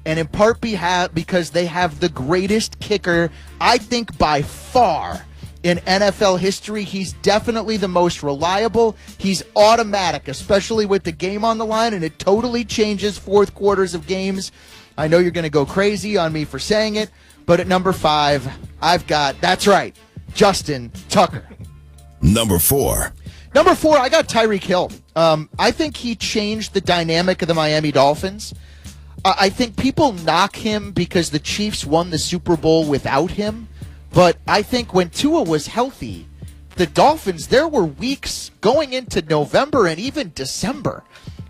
and in part because they have the greatest kicker, I think by far, in NFL history. He's definitely the most reliable. He's automatic, especially with the game on the line, and it totally changes fourth quarters of games. I know you're going to go crazy on me for saying it, but at number 5, I've got, that's right, Justin Tucker. Number 4. Number 4, I got Tyreek Hill. I think he changed the dynamic of the Miami Dolphins. I think people knock him because the Chiefs won the Super Bowl without him. But I think when Tua was healthy, the Dolphins, there were weeks going into November and even December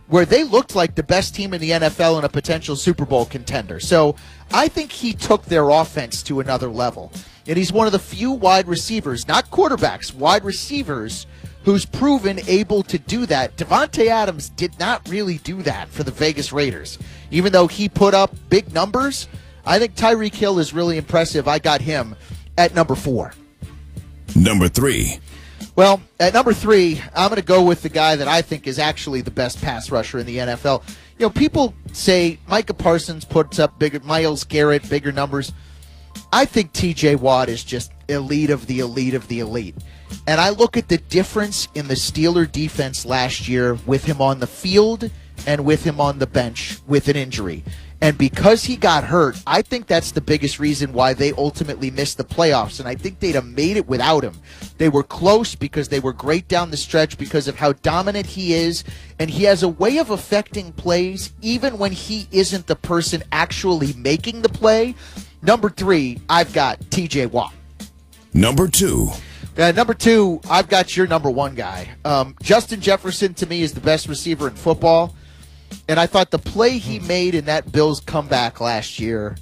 where they looked like the best team in the NFL and a potential Super Bowl contender. So I think he took their offense to another level. And he's one of the few wide receivers, not quarterbacks, wide receivers, who's proven able to do that. Devontae Adams did not really do that for the Vegas Raiders. Even though he put up big numbers, I think Tyreek Hill is really impressive. I got him at number 4. Number 3. Well, at number 3, I'm going to go with the guy that I think is actually the best pass rusher in the NFL. You know, people say Micah Parsons puts up bigger, Myles Garrett, bigger numbers. I think TJ Watt is just elite of the elite of the elite. And I look at the difference in the Steeler defense last year with him on the field and with him on the bench with an injury. And because he got hurt, I think that's the biggest reason why they ultimately missed the playoffs. And I think they'd have made it without him. They were close because they were great down the stretch because of how dominant he is. And he has a way of affecting plays even when he isn't the person actually making the play. Number 3, I've got TJ Watt. Number 2. Number 2, I've got your number 1 guy. Justin Jefferson, to me, is the best receiver in football. And I thought the play he made in that Bills comeback last year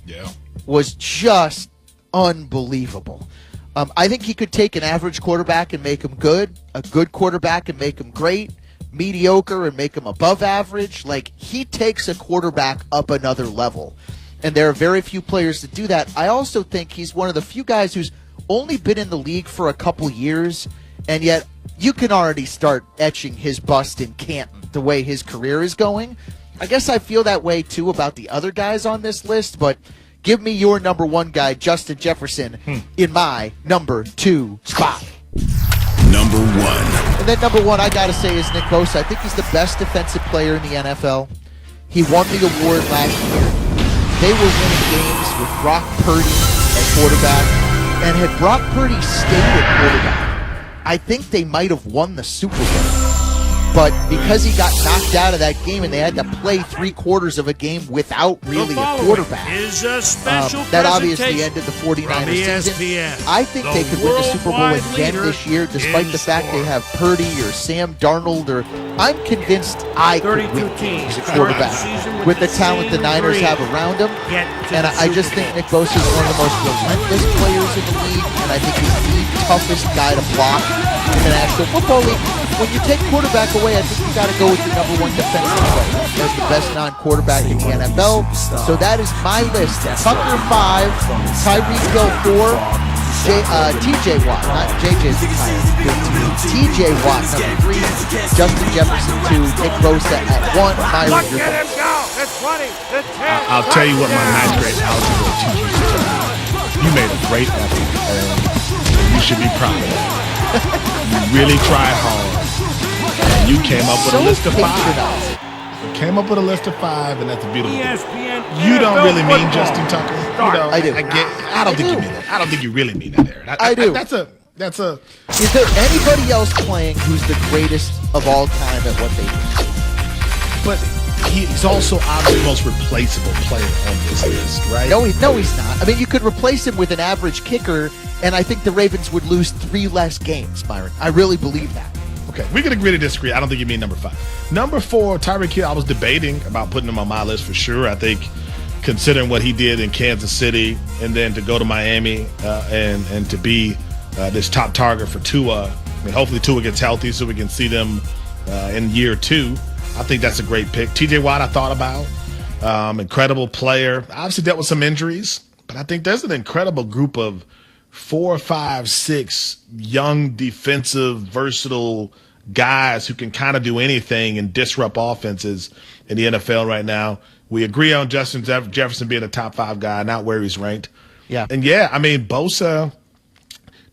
was just unbelievable. I think he could take an average quarterback and make him good, a good quarterback and make him great, mediocre and make him above average. Like, he takes a quarterback up another level. And there are very few players that do that. I also think he's one of the few guys who's only been in the league for a couple years, and yet you can already start etching his bust in Canton the way his career is going. I guess I feel that way, too, about the other guys on this list, but give me your number 1 guy, Justin Jefferson, in my number 2 spot. Number 1. And then number 1, I got to say, is Nick Bosa. I think he's the best defensive player in the NFL. He won the award last year. They were winning games with Brock Purdy at quarterback, and had Brock Purdy stayed at quarterback, I think they might have won the Super Bowl. But because he got knocked out of that game and they had to play 3/4 of a game without really a quarterback, that obviously ended the 49ers season. I think they could win the Super Bowl again this year, despite the fact they have Purdy or Sam Darnold. Or I'm convinced I could win games as a quarterback with the talent the Niners have around him. And I just think Nick Bosa is one of the most relentless players in the league, and I think he's the toughest guy to block in the National Football League. When you take quarterback away, I think you got to go with your number 1 defensive player as the best non-quarterback in the NFL. So that is my list. Tucker 5, Tyreek Hill 4, TJ Watt, not JJ's TJ Watt number 3, Justin Jefferson 2, Nick Bosa at 1. Look at him go! It's 20, it's 10. I'll tell you what my 9th grade algebra teacher used to tell me. You made a great effort, and you should be proud of it. You really tried hard. And you came up with a list of 5. You came up with a list of 5, and that's a beautiful ESPN. You don't really mean Justin Tucker. You know, I do. I don't think you mean that. I don't think you really mean that, Aaron. I do. That's a. Is there anybody else playing who's the greatest of all time at what they do? But he's also obviously the most replaceable player on this list, right? No, he's not. I mean, you could replace him with an average kicker, and I think the Ravens would lose 3 less games, Myron. I really believe that. Okay, we can agree to disagree. I don't think you mean number 5. Number 4, Tyreek Hill, I was debating about putting him on my list for sure. I think considering what he did in Kansas City and then to go to Miami and to be this top target for Tua. I mean, hopefully Tua gets healthy so we can see them in year 2. I think that's a great pick. TJ Watt I thought about. Incredible player. Obviously dealt with some injuries, but I think there's an incredible group of 4, 5, 6 young defensive versatile guys who can kind of do anything and disrupt offenses in the NFL right now. We agree on Justin Jefferson being a top 5 guy, not where he's ranked. Yeah. And I mean, Bosa,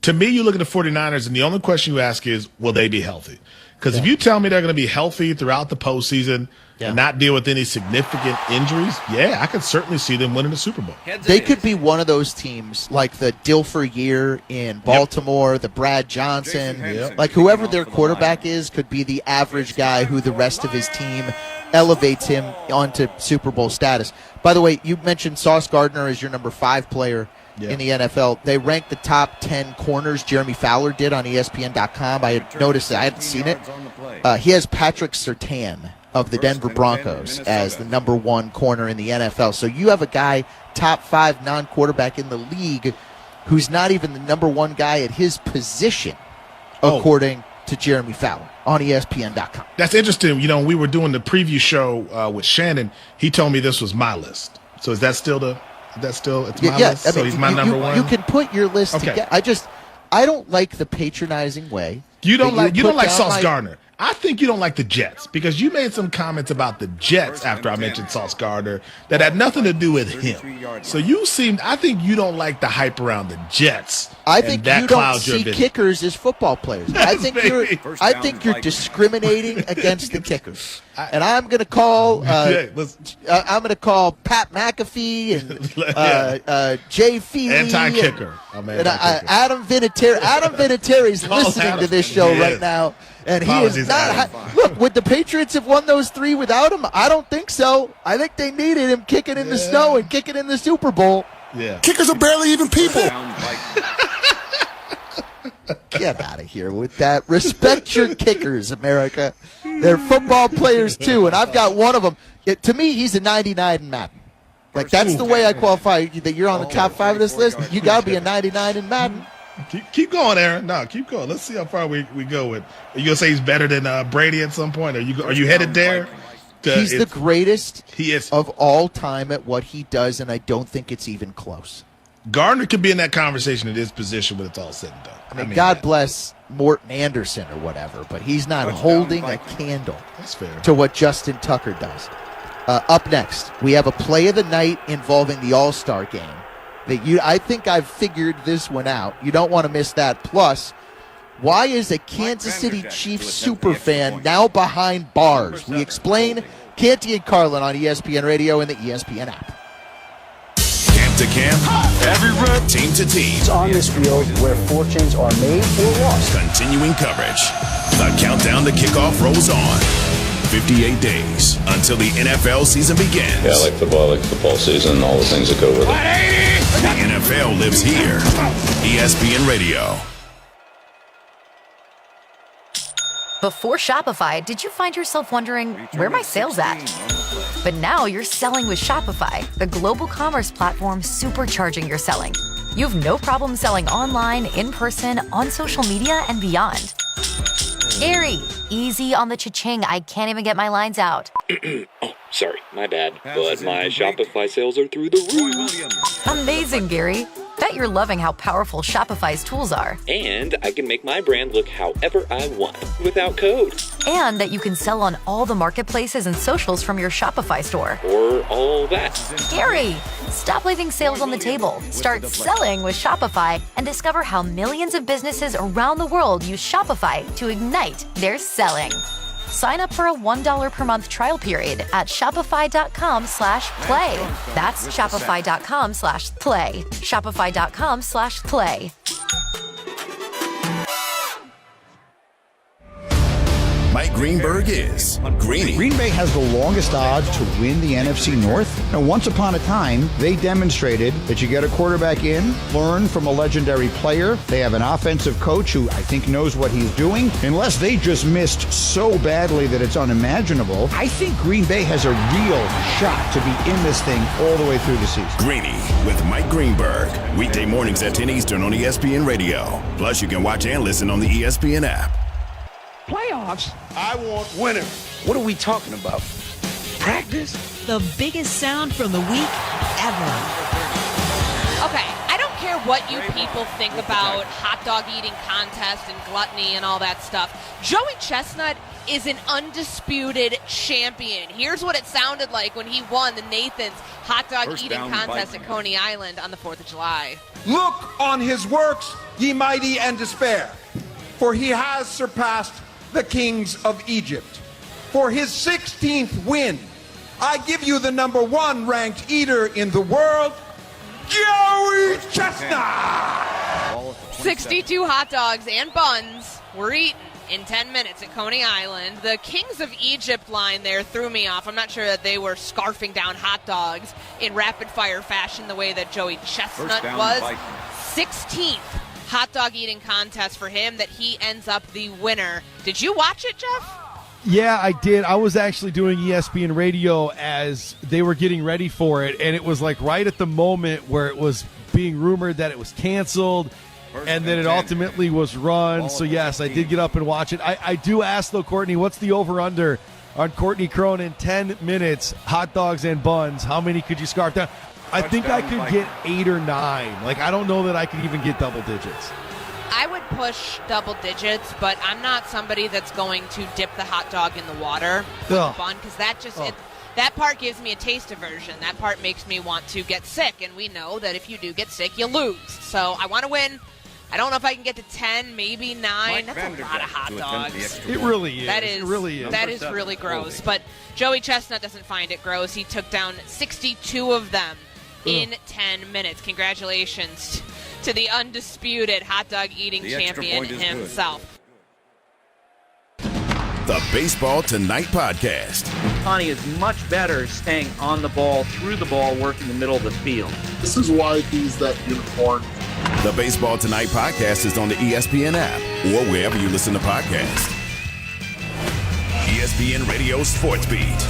to me, you look at the 49ers, and the only question you ask is, will they be healthy? Because if you tell me they're going to be healthy throughout the postseason and not deal with any significant injuries, I could certainly see them winning the Super Bowl. They could be one of those teams like the Dilfer year in Baltimore, the Brad Johnson, like whoever their quarterback is could be the average guy who the rest of his team elevates him onto Super Bowl status. By the way, you mentioned Sauce Gardner as your number 5 player in the NFL. They ranked the top 10 corners. Jeremy Fowler did on ESPN.com. I had noticed that. I hadn't seen it. He has Patrick Surtain of the Denver Broncos as the number 1 corner in the NFL. So you have a guy, top 5 non-quarterback in the league, who's not even the number 1 guy at his position, according to Jeremy Fowler on ESPN.com. That's interesting. You know, when we were doing the preview show with Shannon, he told me this was my list. So is that still it's my list? I mean, so he's my number 1? You can put your list together. I don't like the patronizing way. You don't like Sauce Gardner. I think you don't like the Jets because you made some comments about the Jets after I mentioned Sauce Gardner that had nothing to do with him. So I think you don't like the hype around the Jets. I think you don't see kickers as football players. I think you're discriminating against the kickers. And I'm going to call Pat McAfee and Jay Feely. Anti-kicker. Adam Vinatieri. Adam Vinatieri's listening to this show right now. And he is not. Look, would the Patriots have won those 3 without him? I don't think so. I think they needed him kicking in the snow and kicking in the Super Bowl. Yeah. Kickers are barely even people. Get out of here with that. Respect your kickers, America. They're football players, too, and I've got one of them. To me, he's a 99 in Madden. Like, that's the way I qualify that you're on the top 5 of this list. You got to be a 99 in Madden. Keep going, Aaron. No, keep going. Let's see how far we go with. Are you gonna say he's better than Brady at some point? Are you headed there? He's the greatest he is of all time at what he does, and I don't think it's even close. Gardner could be in that conversation at his position when it's all said and done. I mean, God bless Morton Anderson or whatever, but he's not holding a candle to what Justin Tucker does. Up next, we have a play of the night involving the All-Star game. I think I've figured this one out. You don't want to miss that. Plus, why is a Kansas City Chiefs superfan now behind bars? We explain. Canty and Carlin on ESPN Radio and the ESPN app. Camp to camp, every run, team to team. It's on this field where fortunes are made or lost. Continuing coverage. The countdown to kickoff rolls on. 58 days until the NFL season begins. Yeah, I like football season, all the things that go with it. The NFL lives here. ESPN Radio. Before Shopify, did you find yourself wondering, where are my sales at? But now you're selling with Shopify, the global commerce platform supercharging your selling. You have no problem selling online, in person, on social media, and beyond. Gary, easy on the cha-ching. I can't even get my lines out. Oh, sorry, my bad. But my Shopify sales are through the roof. Amazing, Gary. Bet you're loving how powerful Shopify's tools are. And I can make my brand look however I want without code. And that you can sell on all the marketplaces and socials from your Shopify store. Or all that. Gary, stop leaving sales on the table. Start selling with Shopify and discover how millions of businesses around the world use Shopify to ignite their selling. Sign up for a $1 per month trial period at shopify.com/play. That's shopify.com/play. Shopify.com/play. Mike Greenberg is Greeny. Green Bay has the longest odds to win the NFC North. And once upon a time, they demonstrated that you get a quarterback in, learn from a legendary player. They have an offensive coach who I think knows what he's doing. Unless they just missed so badly that it's unimaginable, I think Green Bay has a real shot to be in this thing all the way through the season. Greeny with Mike Greenberg. Weekday mornings at 10 Eastern on ESPN Radio. Plus, you can watch and listen on the ESPN app. Playoffs? I want winners. What are we talking about? Practice? The biggest sound from the week ever. Okay, I don't care what you people think about hot dog eating contest and gluttony and all that stuff. Joey Chestnut is an undisputed champion. Here's what it sounded like when he won the Nathan's hot dog eating contest at Coney Island on the 4th of July. Look on his works, ye mighty, and despair, for he has surpassed the kings of Egypt. For his 16th win, I give you the number 1 ranked eater in the world, Joey Chestnut! 62 hot dogs and buns were eaten in 10 minutes at Coney Island. The Kings of Egypt line there threw me off. I'm not sure that they were scarfing down hot dogs in rapid-fire fashion the way that Joey Chestnut was. 16th hot dog eating contest for him that he ends up the winner. Did you watch it, Jeff? Yeah, I did. I was actually doing ESPN radio as they were getting ready for it, and it was like right at the moment where it was being rumored that it was canceled, and then it ultimately was run. So, yes, I did get up and watch it. I do ask, though, Courtney, what's the over-under on Courtney Cronin? 10 minutes, hot dogs and buns. How many could you scarf down? I think I could get 8 or 9. Like, I don't know that I could even get double digits. I would push double digits, but I'm not somebody that's going to dip the hot dog in the water with the bun, because that just that part gives me a taste aversion. That part makes me want to get sick, and we know that if you do get sick, you lose. So I want to win. I don't know if I can get to 10, maybe 9. That's a lot of hot dogs. It really is. It really is. That is really gross. But Joey Chestnut doesn't find it gross. He took down 62 of them in 10 minutes. Congratulations to the undisputed hot dog eating champion himself. The Baseball Tonight podcast. Ohtani is much better staying on the ball, through the ball, working the middle of the field. This is why he's that unicorn. The Baseball Tonight podcast is on the ESPN app or wherever you listen to podcasts. ESPN Radio Sports Beat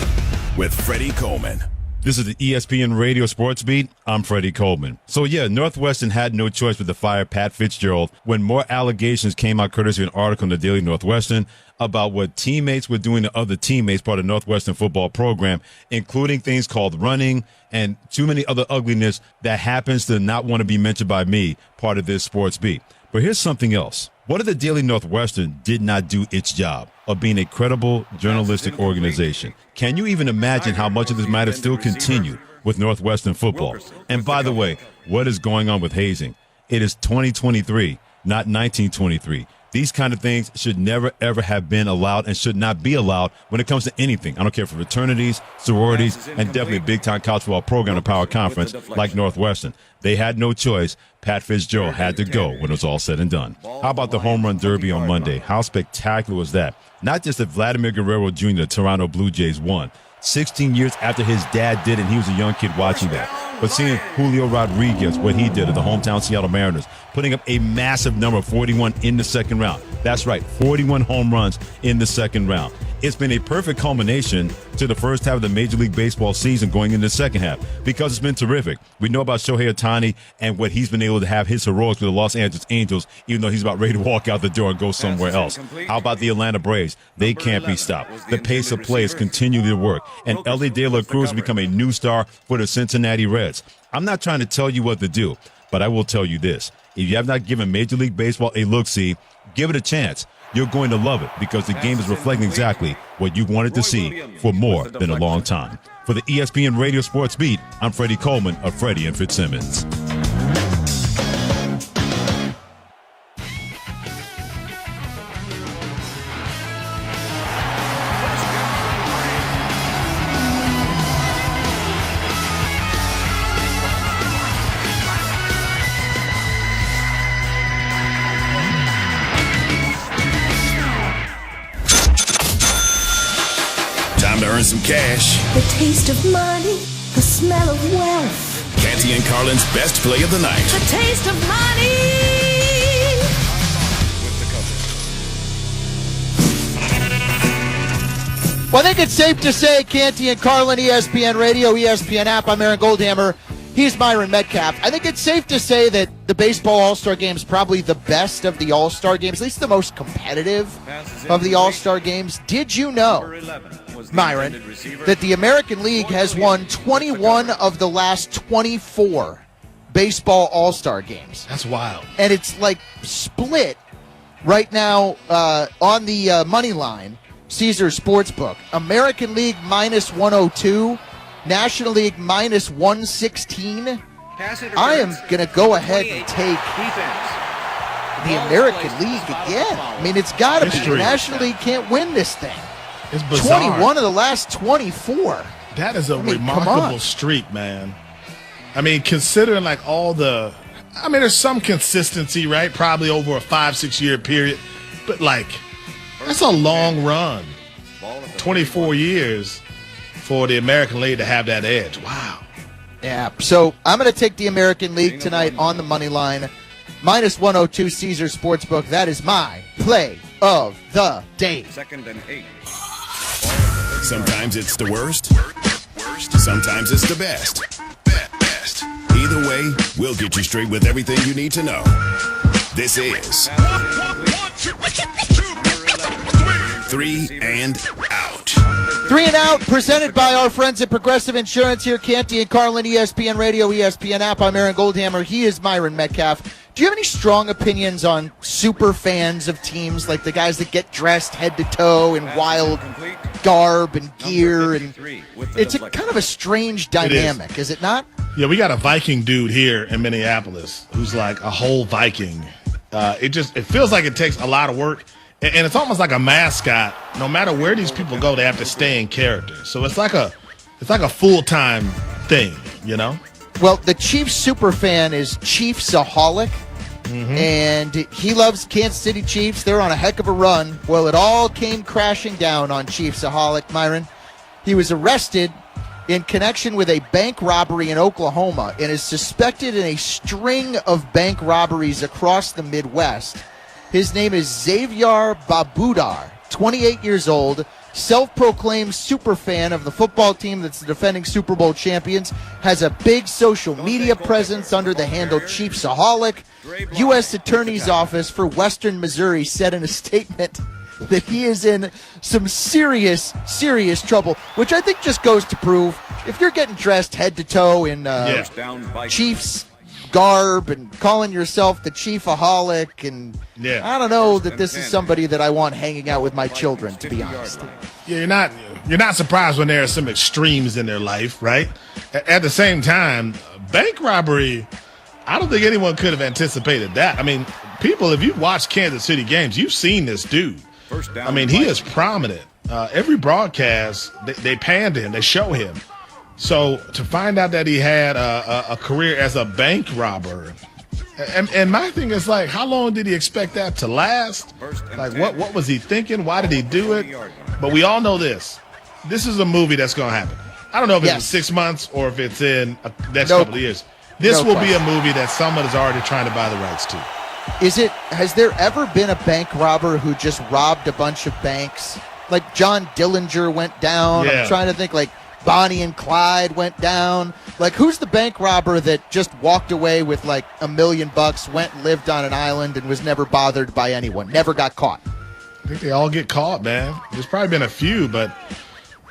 with Freddie Coleman. This is the ESPN Radio Sports Beat. I'm Freddie Coleman. So, yeah, Northwestern had no choice but to fire Pat Fitzgerald when more allegations came out courtesy of an article in the Daily Northwestern about what teammates were doing to other teammates part of the Northwestern football program, including things called running and too many other ugliness that happens to not want to be mentioned by me, part of this sports beat. But here's something else. What if the Daily Northwestern did not do its job of being a credible journalistic organization? Can you even imagine how much of this might have still continued with Northwestern football? And by the way, what is going on with hazing? It is 2023, not 1923. These kind of things should never, ever have been allowed and should not be allowed when it comes to anything. I don't care for fraternities, sororities, and definitely a big-time college football program, a power conference like Northwestern. They had no choice. Pat Fitzgerald had to go when it was all said and done. How about the home run derby on Monday? How spectacular was that? Not just that Vladimir Guerrero Jr., the Toronto Blue Jays, won. 16 years after his dad did it, and he was a young kid watching that. But seeing Julio Rodriguez, what he did at the hometown Seattle Mariners, putting up a massive number, 41 in the second round. That's right, 41 home runs in the second round. It's been a perfect culmination to the first half of the Major League Baseball season going into the second half because it's been terrific. We know about Shohei Ohtani and what he's been able to have his heroics with the Los Angeles Angels, even though he's about ready to walk out the door and go somewhere else. How about the Atlanta Braves? They can't be stopped. The pace of play is continuing to work. And Ellie De La Cruz has become a new star for the Cincinnati Reds. I'm not trying to tell you what to do, but I will tell you this. If you have not given Major League Baseball a look-see, give it a chance. You're going to love it because the game is reflecting exactly what you wanted to see for more than a long time. For the ESPN Radio Sports Beat, I'm Freddie Coleman of Freddie and Fitzsimmons. Earn some cash. The taste of money, the smell of wealth. Canty and Carlin's best play of the night. The taste of money. Well, I think it's safe to say Canty and Carlin, ESPN Radio, ESPN app. I'm Aaron Goldhammer. He's Myron Metcalf. I think it's safe to say that the baseball All-Star Game is probably the best of the All-Star Games, at least the most competitive of the All-Star Games. Did you know, Myron, that the American League has won 21 of the last 24 baseball all-star games. That's wild. And it's like split right now on the money line, Caesars Sportsbook. American League minus 102, National League minus 116. I am going to go ahead and take the American League again. I mean, it's got to be. The National League can't win this thing. It's bizarre. 21 of the last 24. That is a remarkable streak, man. I mean, considering like all the, I mean, there's some consistency, right? Probably over a 5-6 year period, but like that's a long run. 24 years for the American League to have that edge. Wow. Yeah. So I'm going to take the American League tonight on the money line, minus 102 Caesars Sportsbook. That is my play of the day. 2nd and 8. Sometimes it's the worst. Sometimes it's the best. Either way, we'll get you straight with everything you need to know. This is 3 and Out. 3 and Out, presented by our friends at Progressive Insurance here, Canty and Carlin, ESPN Radio, ESPN app. I'm Aaron Goldhammer. He is Myron Metcalf. Do you have any strong opinions on super fans of teams, like the guys that get dressed head to toe in wild garb and gear? And it's kind of a strange dynamic, is it not? Yeah, we got a Viking dude here in Minneapolis who's like a whole Viking. It feels like it takes a lot of work, and it's almost like a mascot. No matter where these people go, they have to stay in character. So it's like a full-time thing, you know? Well, the Chiefs super fan is Chiefsaholic, and he loves Kansas City Chiefs. They're on a heck of a run. Well, it all came crashing down on Chiefsaholic, Myron. He was arrested in connection with a bank robbery in Oklahoma and is suspected in a string of bank robberies across the Midwest. His name is Xavier Babudar, 28 years old, self-proclaimed super fan of the football team that's the defending Super Bowl champions, has a big social media presence under the handle Chiefsaholic. U.S. Attorney's Office for Western Missouri said in a statement that he is in some serious, serious trouble, which I think just goes to prove if you're getting dressed head to toe in Chiefs garb and calling yourself the Chiefaholic, and I don't know that this is somebody that I want hanging out with my children, to be honest. Yeah, you're not surprised when there are some extremes in their life, right? At the same time, bank robbery, I don't think anyone could have anticipated that. I mean, people, if you've watched Kansas City games, you've seen this dude. I mean, he is prominent. Every broadcast, they pan to him, they show him. So to find out that he had a career as a bank robber, and my thing is like, how long did he expect that to last? Like, what was he thinking? Why did he do it? But we all know this. This is a movie that's going to happen. I don't know if it's in 6 months or if it's in the next couple of years. This will be a movie that someone is already trying to buy the rights to. Has there ever been a bank robber who just robbed a bunch of banks? Like John Dillinger went down. Yeah. I'm trying to think, like Bonnie and Clyde went down. Like, who's the bank robber that just walked away with like $1 million, went and lived on an island and was never bothered by anyone, never got caught? I think they all get caught, man. There's probably been a few, but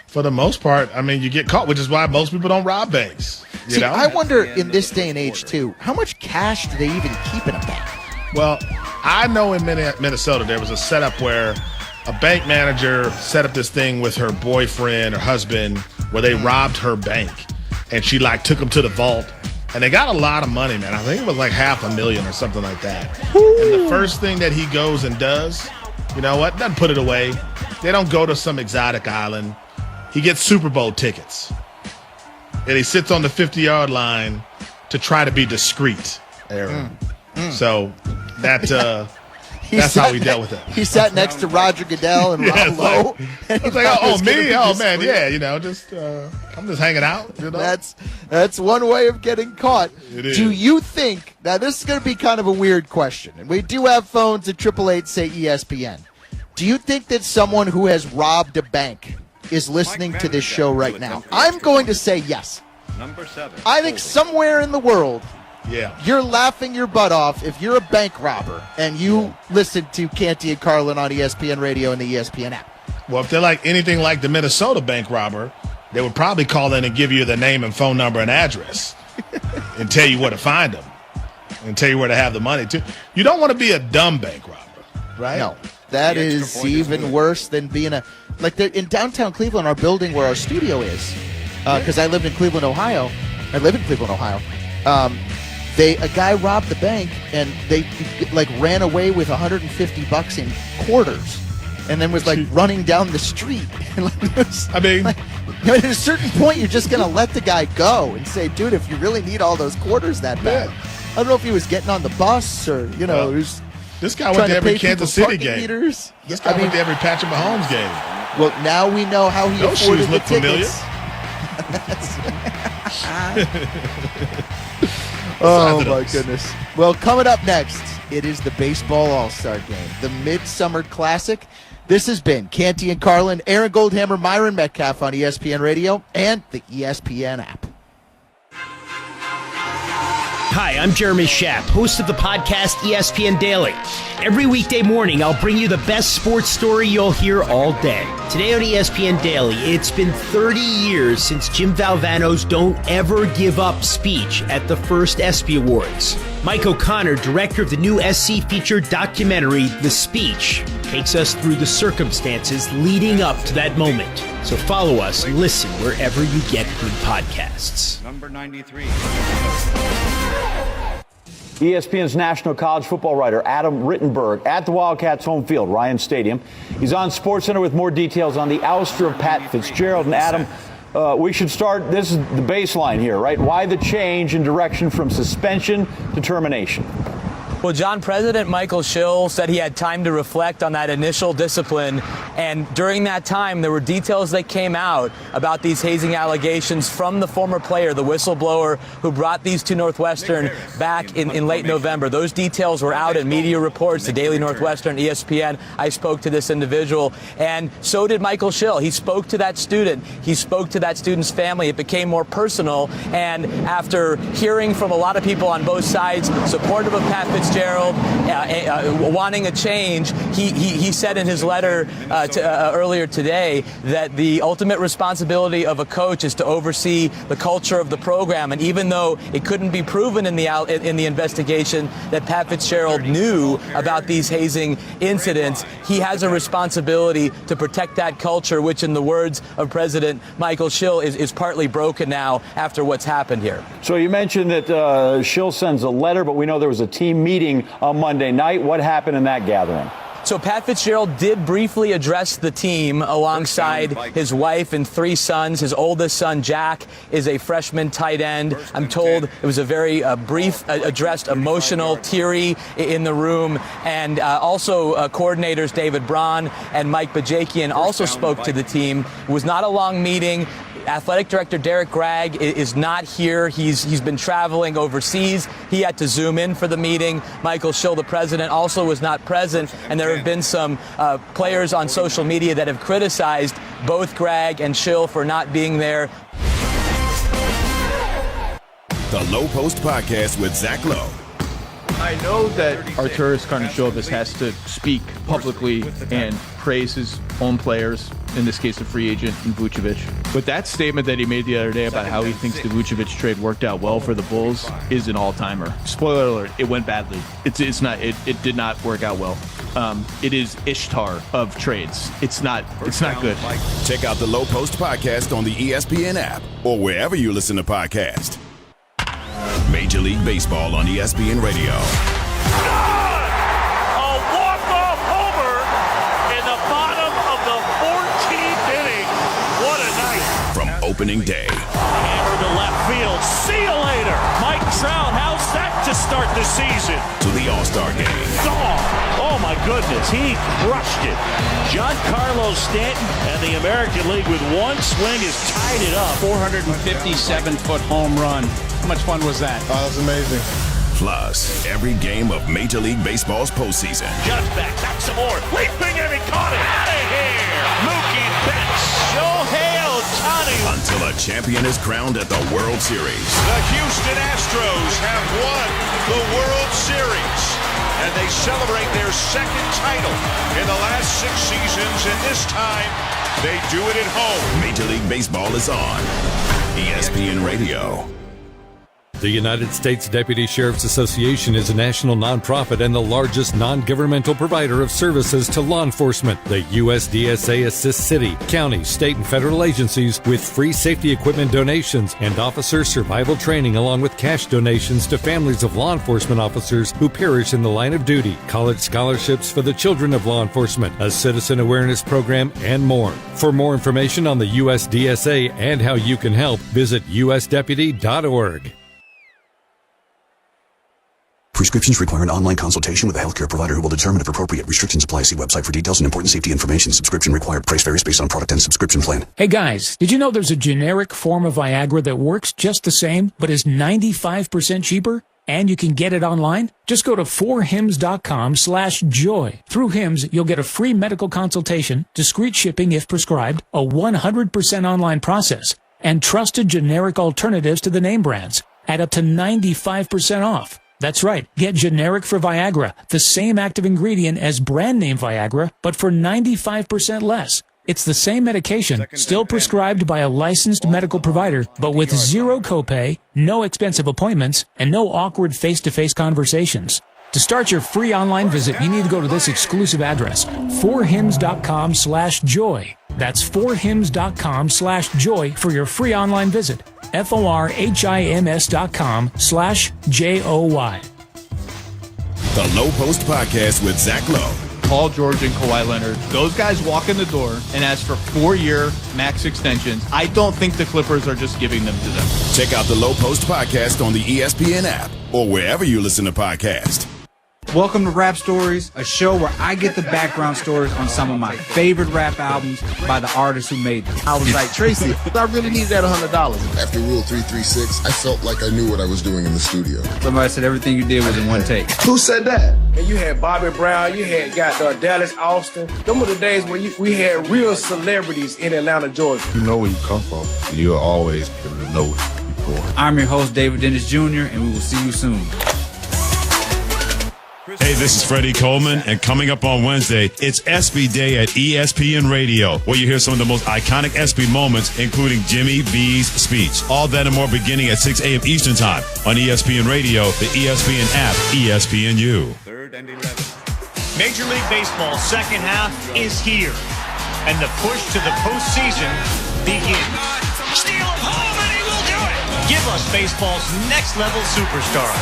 for the most part, I mean, you get caught, which is why most people don't rob banks. You know? I wonder in this day and age, too, how much cash do they even keep in a bank? Well, I know in Minnesota there was a setup where a bank manager set up this thing with her boyfriend or husband where they robbed her bank, and she like took them to the vault, and they got a lot of money, man. I think it was like $500,000 or something like that. And the first thing that he goes and does, you know what, doesn't put it away. They don't go to some exotic island. He gets Super Bowl tickets, and he sits on the 50-yard line to try to be discreet, Aaron. So that's how he dealt with it. He sat next to Roger Goodell and Rob Lowe. I was like, oh, me? Oh, man, yeah, you know, just I'm just hanging out. You know? That's one way of getting caught. It is. Do you think, now this is going to be kind of a weird question, and we do have phones at 888-SAY-ESPN. Do you think that someone who has robbed a bank is listening to this show right now? I'm going to say yes. Number 7. I think somewhere in the world, yeah, you're laughing your butt off if you're a bank robber and you listen to Canty and Carlin on ESPN Radio and the ESPN app. Well, if they're like anything like the Minnesota bank robber, they would probably call in and give you the name and phone number and address. and tell you where to find them and tell you where to have the money to. You don't want to be a dumb bank robber, right? No, that is even worse than being in downtown Cleveland, our building where our studio is, because I lived in Cleveland, Ohio. I live in Cleveland, Ohio. A guy robbed the bank and they ran away with $150 in quarters, and then was running down the street. At a certain point, you're just gonna let the guy go and say, "Dude, if you really need all those quarters that bad." I don't know if he was getting on the bus or this guy went to every Kansas City game. Meters. This guy went to every Patrick Mahomes game. Well, now we know how he Those afforded shoes look the tickets. familiar. Oh, my goodness. Well, coming up next, it is the Baseball All-Star Game, the Midsummer Classic. This has been Canty and Carlin, Aaron Goldhammer, Myron Metcalf on ESPN Radio and the ESPN app. Hi, I'm Jeremy Schaap, host of the podcast ESPN Daily. Every weekday morning, I'll bring you the best sports story you'll hear all day. Today on ESPN Daily, it's been 30 years since Jim Valvano's Don't Ever Give Up speech at the first ESPY Awards. Mike O'Connor, director of the new SC feature documentary, The Speech, takes us through the circumstances leading up to that moment. So follow us and listen wherever you get good podcasts. Number 93. ESPN's national college football writer Adam Rittenberg at the Wildcats home field, Ryan Stadium. He's on SportsCenter with more details on the ouster of Pat Fitzgerald. And Adam, we should start, this is the baseline here, right? Why the change in direction from suspension to termination? Well, John, President Michael Schill said he had time to reflect on that initial discipline, and during that time, there were details that came out about these hazing allegations from the former player, the whistleblower who brought these to Northwestern back in late November. Those details were out in media reports, the Daily Northwestern, ESPN. I spoke to this individual, and so did Michael Schill. He spoke to that student. He spoke to that student's family. It became more personal, and after hearing from a lot of people on both sides, supportive of Pat Fitzgerald, wanting a change, he said in his letter earlier today that the ultimate responsibility of a coach is to oversee the culture of the program. And even though it couldn't be proven in the investigation that Pat Fitzgerald knew about these hazing incidents, he has a responsibility to protect that culture, which, in the words of President Michael Schill, is partly broken now after what's happened here. So you mentioned that Schill sends a letter, but we know there was a team meeting on Monday night. What happened in that gathering? So Pat Fitzgerald did briefly address the team alongside his wife and 3 sons. His oldest son, Jack, is a freshman tight end. I'm told it was a very brief, addressed, emotional, teary in the room. And also coordinators David Braun and Mike Bajakian also spoke to the team. It was not a long meeting. Athletic Director Derek Gregg is not here. He's been traveling overseas. He had to zoom in for the meeting. Michael Schill, the president, also was not present. And there have been some players on social media that have criticized both Gregg and Schill for not being there. The Low Post Podcast with Zach Lowe. I know that Arturas Karnisovas has to speak publicly and praise his own players, in this case, the free agent in Vucevic. But that statement that he made the other day about how he thinks the Vucevic trade worked out well for the Bulls is an all-timer. Spoiler alert, it went badly. It did not work out well. It is Ishtar of trades. It's not good. Check out the Low Post Podcast on the ESPN app or wherever you listen to podcasts. Major League Baseball on ESPN Radio. A walk-off homer in the bottom of the 14th inning. What a night. From opening day. Hammer to left field. See you later. Mike Trout, how's that to start the season? To the All-Star Game. Gone. Oh, my goodness. He crushed it. Giancarlo Stanton and the American League with one swing has tied it up. 457-foot home run. How much fun was that? Oh, that's amazing. Plus, every game of Major League Baseball's postseason. Just back some more. Leaping and he caught it. Out of here. Mookie Betts. Shohei Ohtani. Until a champion is crowned at the World Series. The Houston Astros have won the World Series. And they celebrate their second title in the last 6 seasons. And this time, they do it at home. Major League Baseball is on ESPN Radio. The United States Deputy Sheriff's Association is a national nonprofit and the largest non-governmental provider of services to law enforcement. The USDSA assists city, county, state, and federal agencies with free safety equipment donations and officer survival training, along with cash donations to families of law enforcement officers who perish in the line of duty, college scholarships for the children of law enforcement, a citizen awareness program, and more. For more information on the USDSA and how you can help, visit usdeputy.org. Prescriptions require an online consultation with a healthcare provider who will determine if appropriate. Restrictions apply. See website for details and important safety information. Subscription required. Price varies based on product and subscription plan. Hey guys, did you know there's a generic form of Viagra that works just the same, but is 95% cheaper? And you can get it online? Just go to 4hims.com/joy. Through Hims, you'll get a free medical consultation, discreet shipping if prescribed, a 100% online process, and trusted generic alternatives to the name brands at up to 95% off. That's right. Get generic for Viagra, the same active ingredient as brand name Viagra, but for 95% less. It's the same medication, still prescribed by a licensed medical provider, but with zero copay, no expensive appointments, and no awkward face-to-face conversations. To start your free online visit, you need to go to this exclusive address, 4hims.com/joy. That's 4hims.com/joy for your free online visit. FORHIMS.com/JOY. The Low Post Podcast with Zach Lowe. Paul George and Kawhi Leonard, those guys walk in the door and ask for 4-year max extensions. I don't think the Clippers are just giving them to them. Check out the Low Post Podcast on the ESPN app or wherever you listen to podcasts. Welcome to Rap Stories, a show where I get the background stories on some of my favorite rap albums by the artists who made them. I was like, Tracy, I really need that $100. After Rule 336, I felt like I knew what I was doing in the studio. Somebody said everything you did was in one take. Who said that? And you had Bobby Brown, you had Dallas Austin. Them were the days when we had real celebrities in Atlanta, Georgia. You know where you come from. You'll always be able to know before. I'm your host, David Dennis Jr., and we will see you soon. Hey, this is Freddie Coleman, and coming up on Wednesday, it's SB Day at ESPN Radio, where you hear some of the most iconic SB moments, including Jimmy V's speech. All that and more beginning at 6 a.m. Eastern Time on ESPN Radio, the ESPN app, ESPNU. 3rd and 11. Major League Baseball's second half is here, and the push to the postseason begins. Steal it home, and he will do it! Give us baseball's next-level superstars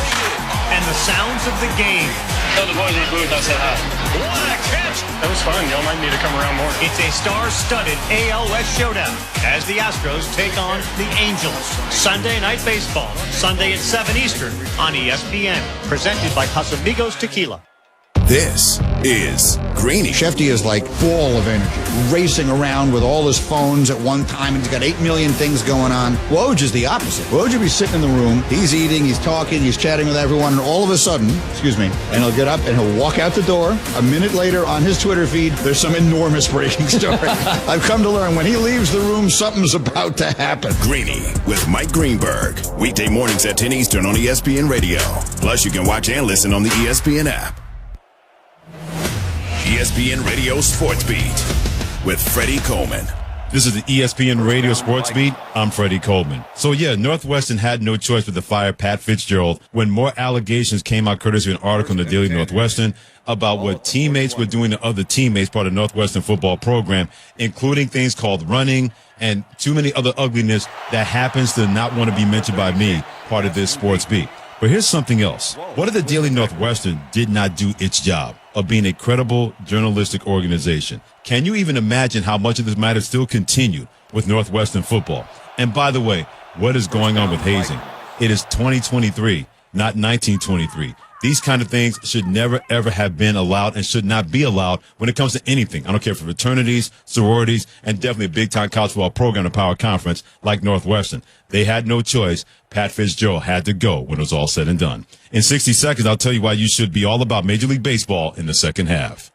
and the sounds of the game. Tell the boys in the booth I said hi. What a catch! That was fun. Y'all might need to come around more. It's a star-studded AL West showdown as the Astros take on the Angels. Sunday Night Baseball, Sunday at 7 Eastern on ESPN. Presented by Casamigos Tequila. This is Greeny. Shefty is like full of energy, racing around with all his phones at one time, and he's got 8 million things going on. Woj is the opposite. Woj will be sitting in the room, he's eating, he's talking, he's chatting with everyone, and all of a sudden, and he'll get up and he'll walk out the door. A minute later on his Twitter feed, there's some enormous breaking story. I've come to learn when he leaves the room, something's about to happen. Greeny with Mike Greenberg. Weekday mornings at 10 Eastern on ESPN Radio. Plus, you can watch and listen on the ESPN app. ESPN Radio Sports Beat with Freddie Coleman. This is the ESPN Radio Sports Beat. I'm Freddie Coleman. So yeah, Northwestern had no choice but to fire Pat Fitzgerald when more allegations came out courtesy of an article in the Daily Northwestern about what teammates were doing to other teammates part of the Northwestern football program, including things called running and too many other ugliness that happens to not want to be mentioned by me, part of this sports beat. But here's something else. What if the Daily Northwestern did not do its job of being a credible journalistic organization? Can you even imagine how much of this matter still continued with Northwestern football? And by the way, what is going on with hazing? It is 2023, not 1923. These kind of things should never, ever have been allowed and should not be allowed when it comes to anything. I don't care for fraternities, sororities, and definitely a big-time college football program, a power conference like Northwestern. They had no choice. Pat Fitzgerald had to go when it was all said and done. In 60 seconds, I'll tell you why you should be all about Major League Baseball in the second half.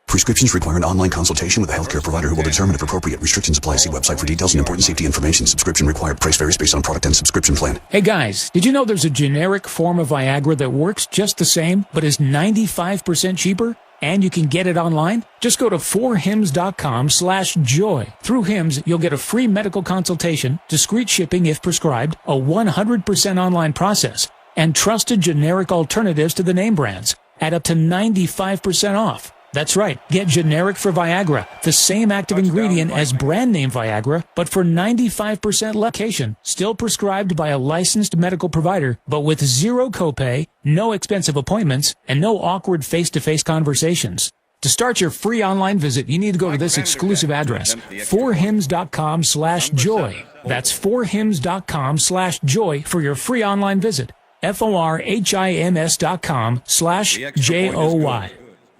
Prescriptions require an online consultation with a healthcare provider who will determine if appropriate. Restrictions apply. See website for details and important safety information. Subscription required. Price varies based on product and subscription plan. Hey guys, did you know there's a generic form of Viagra that works just the same, but is 95% cheaper? And you can get it online. Just go to 4hims.com/joy. Through Hims, you'll get a free medical consultation, discreet shipping if prescribed, a 100% online process, and trusted generic alternatives to the name brands at up to 95% off. That's right. Get generic for Viagra, the same active ingredient as brand name Viagra, but for 95% location, still prescribed by a licensed medical provider, but with zero copay, no expensive appointments, and no awkward face-to-face conversations. To start your free online visit, you need to go to this exclusive address, 4hims.com/joy. That's 4hims.com/joy for your free online visit. FORHIMS.com/JOY.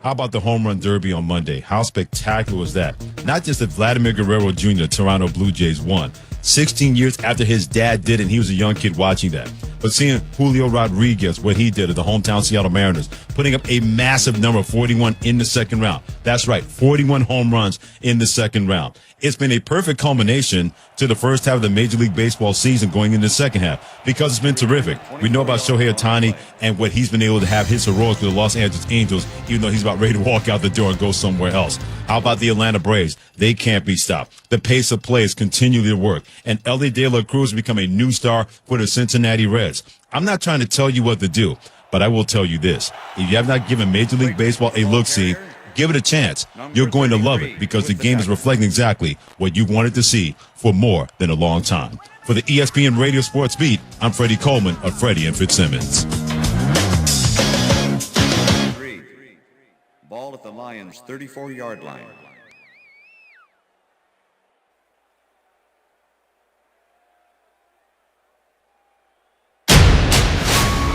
How about the home run derby on Monday? How spectacular was that? Not just that Vladimir Guerrero Jr., Toronto Blue Jays, won. 16 years after his dad did it, and he was a young kid watching that. But seeing Julio Rodriguez, what he did at the hometown Seattle Mariners, putting up a massive number, 41 in the second round. That's right, 41 home runs in the second round. It's been a perfect culmination to the first half of the Major League Baseball season going into the second half because it's been terrific. We know about Shohei Ohtani and what he's been able to have his heroics with the Los Angeles Angels, even though he's about ready to walk out the door and go somewhere else. How about the Atlanta Braves? They can't be stopped. The pace of play is continually to work. And Elly De La Cruz has become a new star for the Cincinnati Reds. I'm not trying to tell you what to do, but I will tell you this. If you have not given Major League Baseball a look-see, give it a chance. You're going to love it because the game is reflecting exactly what you wanted to see for more than a long time. For the ESPN Radio Sports Beat, I'm Freddie Coleman of Freddie and Fitzsimmons. Ball at the Lions' 34-yard line.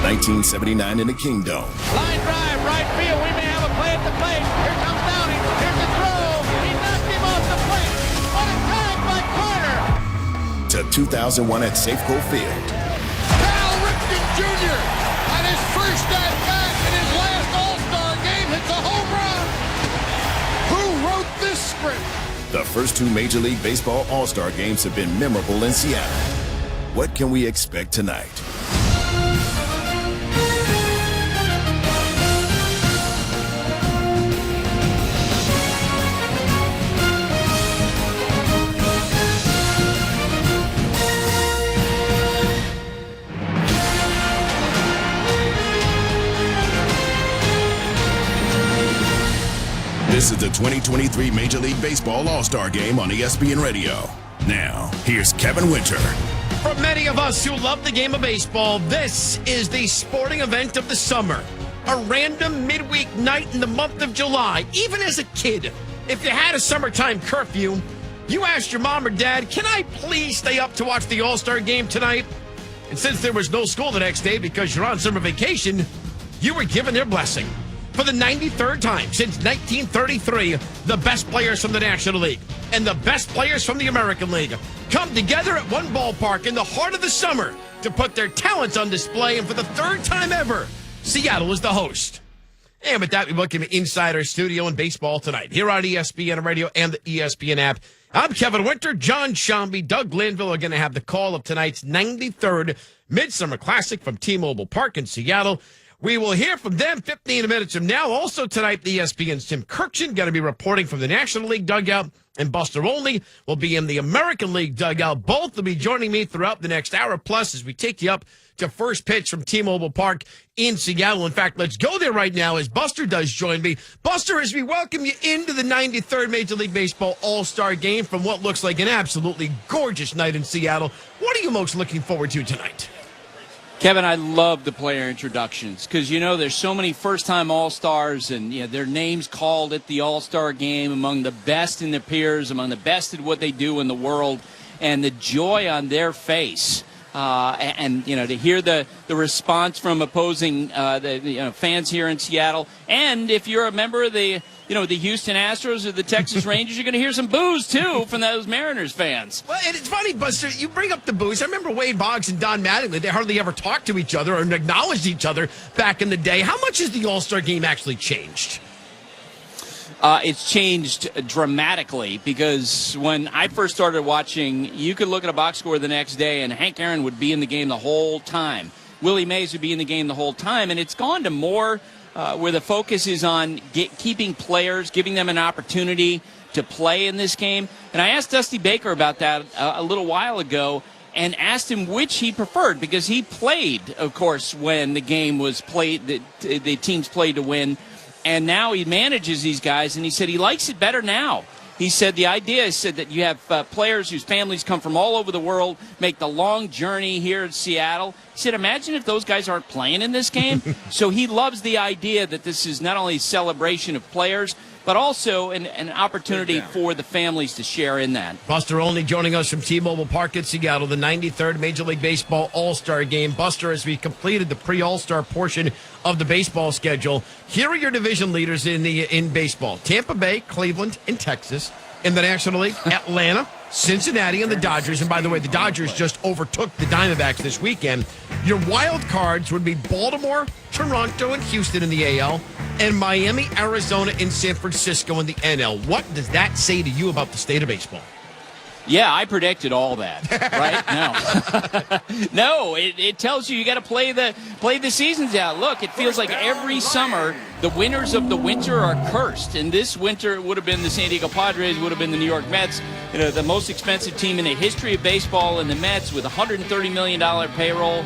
1979 in the Kingdome. Line drive, right field. We may have a play at the plate. Here comes Downing. Here's the throw. He knocked him off the plate. What a tag by Carter. To 2001 at Safeco Field. Cal Ripken Jr. on his first at bat in his last All-Star game hits a home run. Who wrote this script? The first two Major League Baseball All-Star games have been memorable in Seattle. What can we expect tonight? This is the 2023 Major League Baseball All-Star Game on ESPN Radio. Now, here's Kevin Winter. For many of us who love the game of baseball, this is the sporting event of the summer. A random midweek night in the month of July. Even as a kid, if you had a summertime curfew, you asked your mom or dad, can I please stay up to watch the All-Star Game tonight? And since there was no school the next day because you're on summer vacation, you were given their blessing. For the 93rd time since 1933, the best players from the National League and the best players from the American League come together at one ballpark in the heart of the summer to put their talents on display. And for the third time ever, Seattle is the host. And with that, we welcome you inside our studio in baseball tonight here on ESPN Radio and the ESPN app. I'm Kevin Winter. John Shambi, Doug Glanville are going to have the call of tonight's 93rd Midsummer Classic from T-Mobile Park in Seattle. We will hear from them 15 minutes from now. Also tonight, the ESPN's Tim Kirkshin going to be reporting from the National League dugout, and Buster Olney will be in the American League dugout. Both will be joining me throughout the next hour plus as we take you up to first pitch from T-Mobile Park in Seattle. In fact, let's go there right now as Buster does join me. Buster, as we welcome you into the 93rd Major League Baseball All-Star Game from what looks like an absolutely gorgeous night in Seattle, what are you most looking forward to tonight? Kevin, I love the player introductions because, you know, there's so many first-time All-Stars and, you know, their names called at the All-Star Game among the best in their peers, among the best at what they do in the world, and the joy on their face. And, you know, to hear the response from opposing fans here in Seattle. And if you're a member of the Houston Astros or the Texas Rangers, you're going to hear some boos, too, from those Mariners fans. Well, and it's funny, Buster, you bring up the boos. I remember Wade Boggs and Don Mattingly, they hardly ever talked to each other or acknowledged each other back in the day. How much has the All-Star Game actually changed? It's changed dramatically because when I first started watching, you could look at a box score the next day and Hank Aaron would be in the game the whole time. Willie Mays would be in the game the whole time. And it's gone to more where the focus is on keeping players, giving them an opportunity to play in this game. And I asked Dusty Baker about that a little while ago and asked him which he preferred, because he played, of course, when the game was played, the teams played to win. And now he manages these guys, and he said he likes it better now. He said the idea is that you have players whose families come from all over the world, make the long journey here in Seattle. He said, imagine if those guys aren't playing in this game. So he loves the idea that this is not only a celebration of players, but also an opportunity for the families to share in that. Buster Olney joining us from T-Mobile Park at Seattle, the 93rd Major League Baseball All-Star Game. Buster, as we completed the pre-All-Star portion of the baseball schedule, here are your division leaders in baseball. Tampa Bay, Cleveland, and Texas. In the National League, Atlanta, Cincinnati, and the Dodgers. And by the way, the Dodgers just overtook the Diamondbacks this weekend. Your wild cards would be Baltimore, Toronto, and Houston in the AL, and Miami, Arizona, and San Francisco in the NL. What does that say to you about the state of baseball? Yeah, I predicted all that, right? No, it tells you got to play the seasons out. Look, it feels like every summer the winners of the winter are cursed. And this winter it would have been the San Diego Padres, would have been the New York Mets, the most expensive team in the history of baseball, and the Mets with $130 million payroll.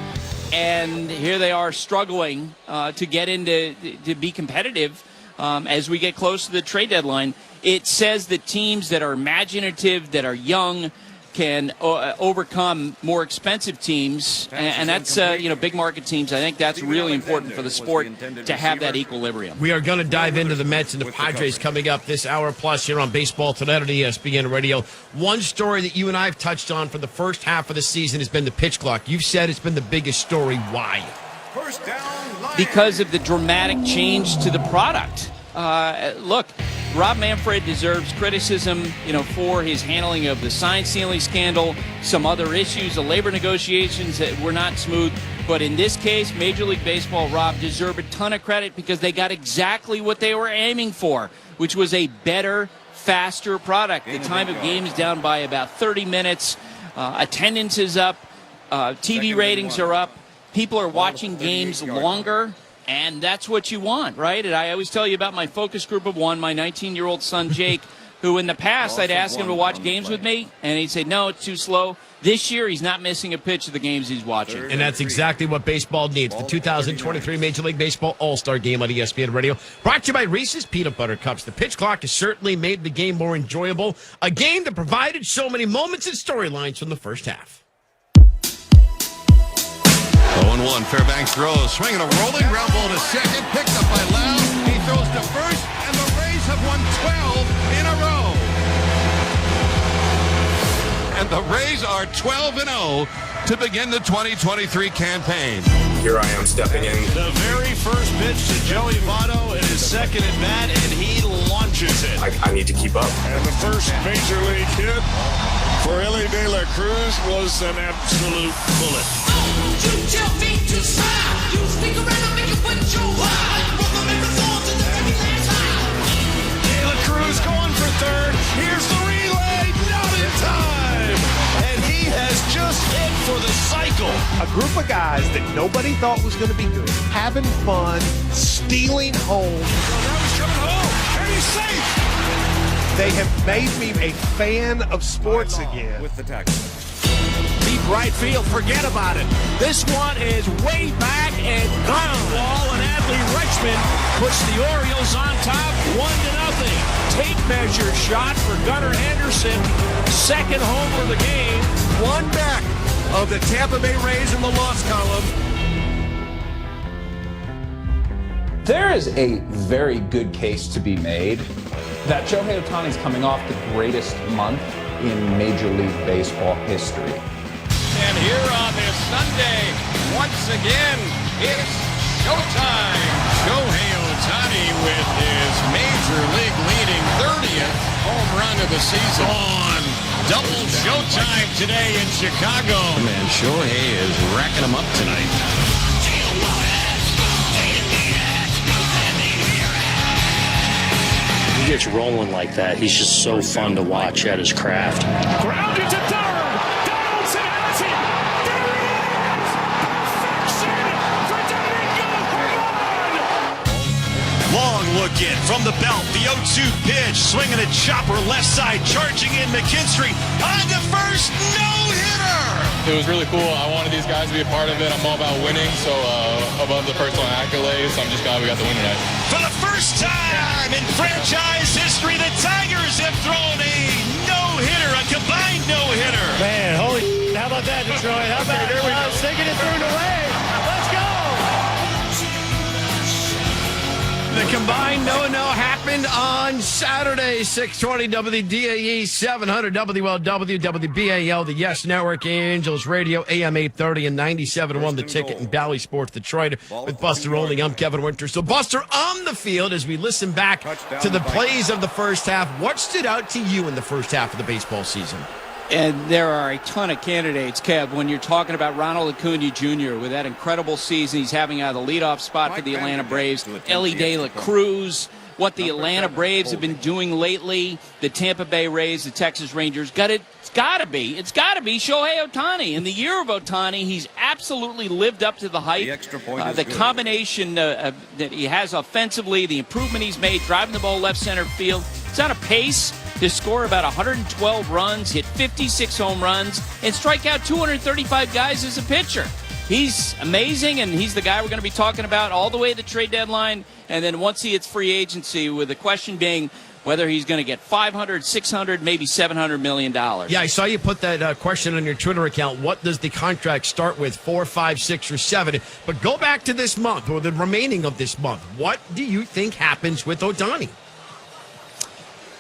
And here they are struggling to get into to be competitive as we get close to the trade deadline. It says that teams that are imaginative, that are young, can overcome more expensive teams, and that's big market teams. I think that's really important for the sport to have that equilibrium. We are going to dive into the Mets and the Padres coming up this hour plus here on Baseball Tonight on ESPN Radio. One story that you and I have touched on for the first half of the season has been the pitch clock. You've said it's been the biggest story. Why? First down, Lions. Because of the dramatic change to the product. Look, Rob Manfred deserves criticism, for his handling of the sign stealing scandal, some other issues, the labor negotiations that were not smooth. But in this case, Major League Baseball, Rob, deserve a ton of credit because they got exactly what they were aiming for, which was a better, faster product. The time of game is down by about 30 minutes. Attendance is up. TV ratings are up. People are watching games longer. And that's what you want, right? And I always tell you about my focus group of one, my 19-year-old son, Jake, who in the past I'd ask him to watch games with me, and he'd say, no, it's too slow. This year, he's not missing a pitch of the games he's watching. And that's exactly what baseball needs. The 2023 Major League Baseball All-Star Game on ESPN Radio. Brought to you by Reese's Peanut Butter Cups. The pitch clock has certainly made the game more enjoyable. A game that provided so many moments and storylines from the first half. 0-1, Fairbanks throws, swinging a rolling ground ball to second, picked up by Lau. He throws to first, and the Rays have won 12 in a row. And the Rays are 12-0 to begin the 2023 campaign. Here I am stepping in. The very first pitch to Joey Votto in his second at bat, and he launches it. I need to keep up. And the first major league hit for Ellie De La Cruz was an absolute bullet. You tell me to smile. You stick around and make it with your wild. Welcome every fall to the very last time. De La Cruz going for third. Here's the relay. Not in time. And he has just hit for the cycle. A group of guys that nobody thought was going to be good, having fun, stealing home. Now he's coming home, and he's safe. They have made me a fan of sports again. With the tackle. Deep right field, forget about it. This one is way back and gone. Wall and Adley Rutschman puts the Orioles on top, 1-0. Tape measure shot for Gunnar Henderson. Second homer of the game. One back of the Tampa Bay Rays in the loss column. There is a very good case to be made that Shohei Ohtani is coming off the greatest month in Major League Baseball history. And here on this Sunday, once again, it's showtime. Shohei Ohtani with his Major League leading 30th home run of the season. On double showtime today in Chicago. Man, Shohei is racking them up tonight. He gets rolling like that. He's just so fun to watch at his craft. Grounded to third. Donaldson has it. There he is. Perfection. second from the belt. The 0-2 pitch, swinging a chopper left side, charging in McKinstry on to first, no-hitter. It was really cool. I wanted these guys to be a part of it. I'm all about winning, so above the personal accolades, I'm just glad we got the win tonight. For the first time in franchise history, the Tigers have thrown a no-hitter, a combined no-hitter. Man, holy, how about that, Detroit? How about sticking it through the way? Let's go! The combined no-no happened on Saturday, 620 WDAE, 700 WLW, WBAL, the Yes Network, Angels Radio, AM 830 and 97.1 The Ticket, and Bally Sports Detroit with Buster Olney. I'm Kevin Winter. So, Buster, on the field, as we listen back to the plays of the first half, what stood out to you in the first half of the baseball season? And there are a ton of candidates, Kev, when you're talking about Ronald Acuna Jr. with that incredible season he's having out of the leadoff spot for the Atlanta Braves, Ellie De La Cruz, what the Atlanta Braves have been doing lately, the Tampa Bay Rays, the Texas Rangers. It's got to be Shohei Ohtani. In the year of Ohtani, he's absolutely lived up to the hype. The combination that he has offensively, the improvement he's made, driving the ball left center field. He's on a pace to score about 112 runs, hit 56 home runs, and strike out 235 guys as a pitcher. He's amazing, and he's the guy we're going to be talking about all the way to the trade deadline. And then once he hits free agency, with the question being whether he's going to get $500, $600, maybe $700 million. Yeah, I saw you put that question on your Twitter account. What does the contract start with, 4, 5, 6, or 7? But go back to this month, or the remaining of this month. What do you think happens with Ohtani?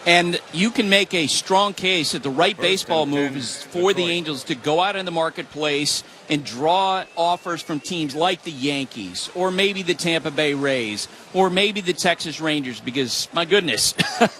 And you can make a strong case that the right baseball move is for the Angels to go out in the marketplace and draw offers from teams like the Yankees, or maybe the Tampa Bay Rays, or maybe the Texas Rangers, because, my goodness,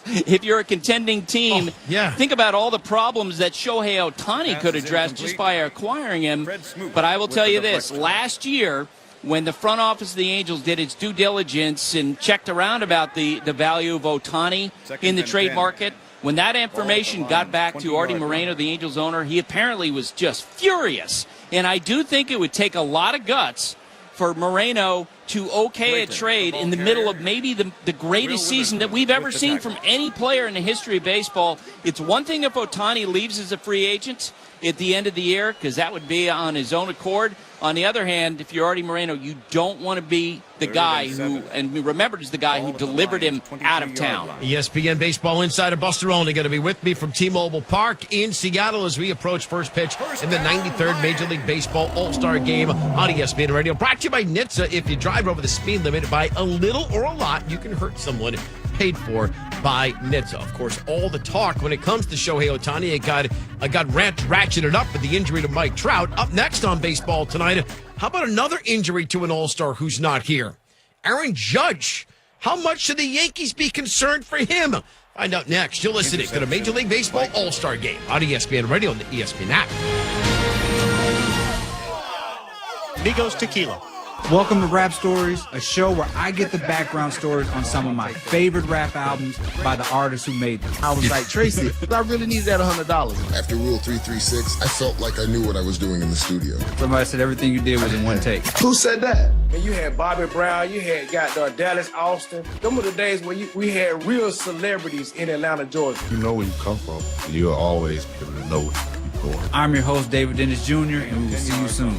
if you're a contending team, think about all the problems that Shohei Ohtani could address just by acquiring him. But I will tell you this, last year, when the front office of the Angels did its due diligence and checked around about the value of Ohtani in the trade market, when that information got back to Artie Moreno, the Angels owner, he apparently was just furious. And I do think it would take a lot of guts for Moreno to okay a trade in the middle of maybe the greatest season that we've ever seen from any player in the history of baseball. It's one thing if Ohtani leaves as a free agent at the end of the year, because that would be on his own accord. On the other hand, if you're Artie Moreno, you don't want to be the guy who, and be remembered as the guy who delivered him out of town. ESPN Baseball Insider Buster Olney going to be with me from T-Mobile Park in Seattle as we approach first pitch in the 93rd Major League Baseball All-Star Game on ESPN Radio. Brought to you by NHTSA. If you drive over the speed limit by a little or a lot, you can hurt someone. Paid for by NHTSA. Of course, all the talk when it comes to Shohei Ohtani, it got ratcheted up with the injury to Mike Trout. Up next on Baseball Tonight, how about another injury to an All-Star who's not here? Aaron Judge. How much should the Yankees be concerned for him? Find out next. You're listening to the Major League Baseball All-Star Game on ESPN Radio and the ESPN app. Migos Tequila. Welcome to Rap Stories, a show where I get the background stories on some of my favorite rap albums by the artists who made them. I was like, Tracy, I really needed that $100. After Rule 336, I felt like I knew what I was doing in the studio. Somebody said everything you did was in one take. Who said that? And you had Bobby Brown, you had Dallas Austin. Them were the days when we had real celebrities in Atlanta, Georgia. You know where you come from, and you'll always be able to know where you're going. I'm your host, David Dennis Jr., and we will see you soon.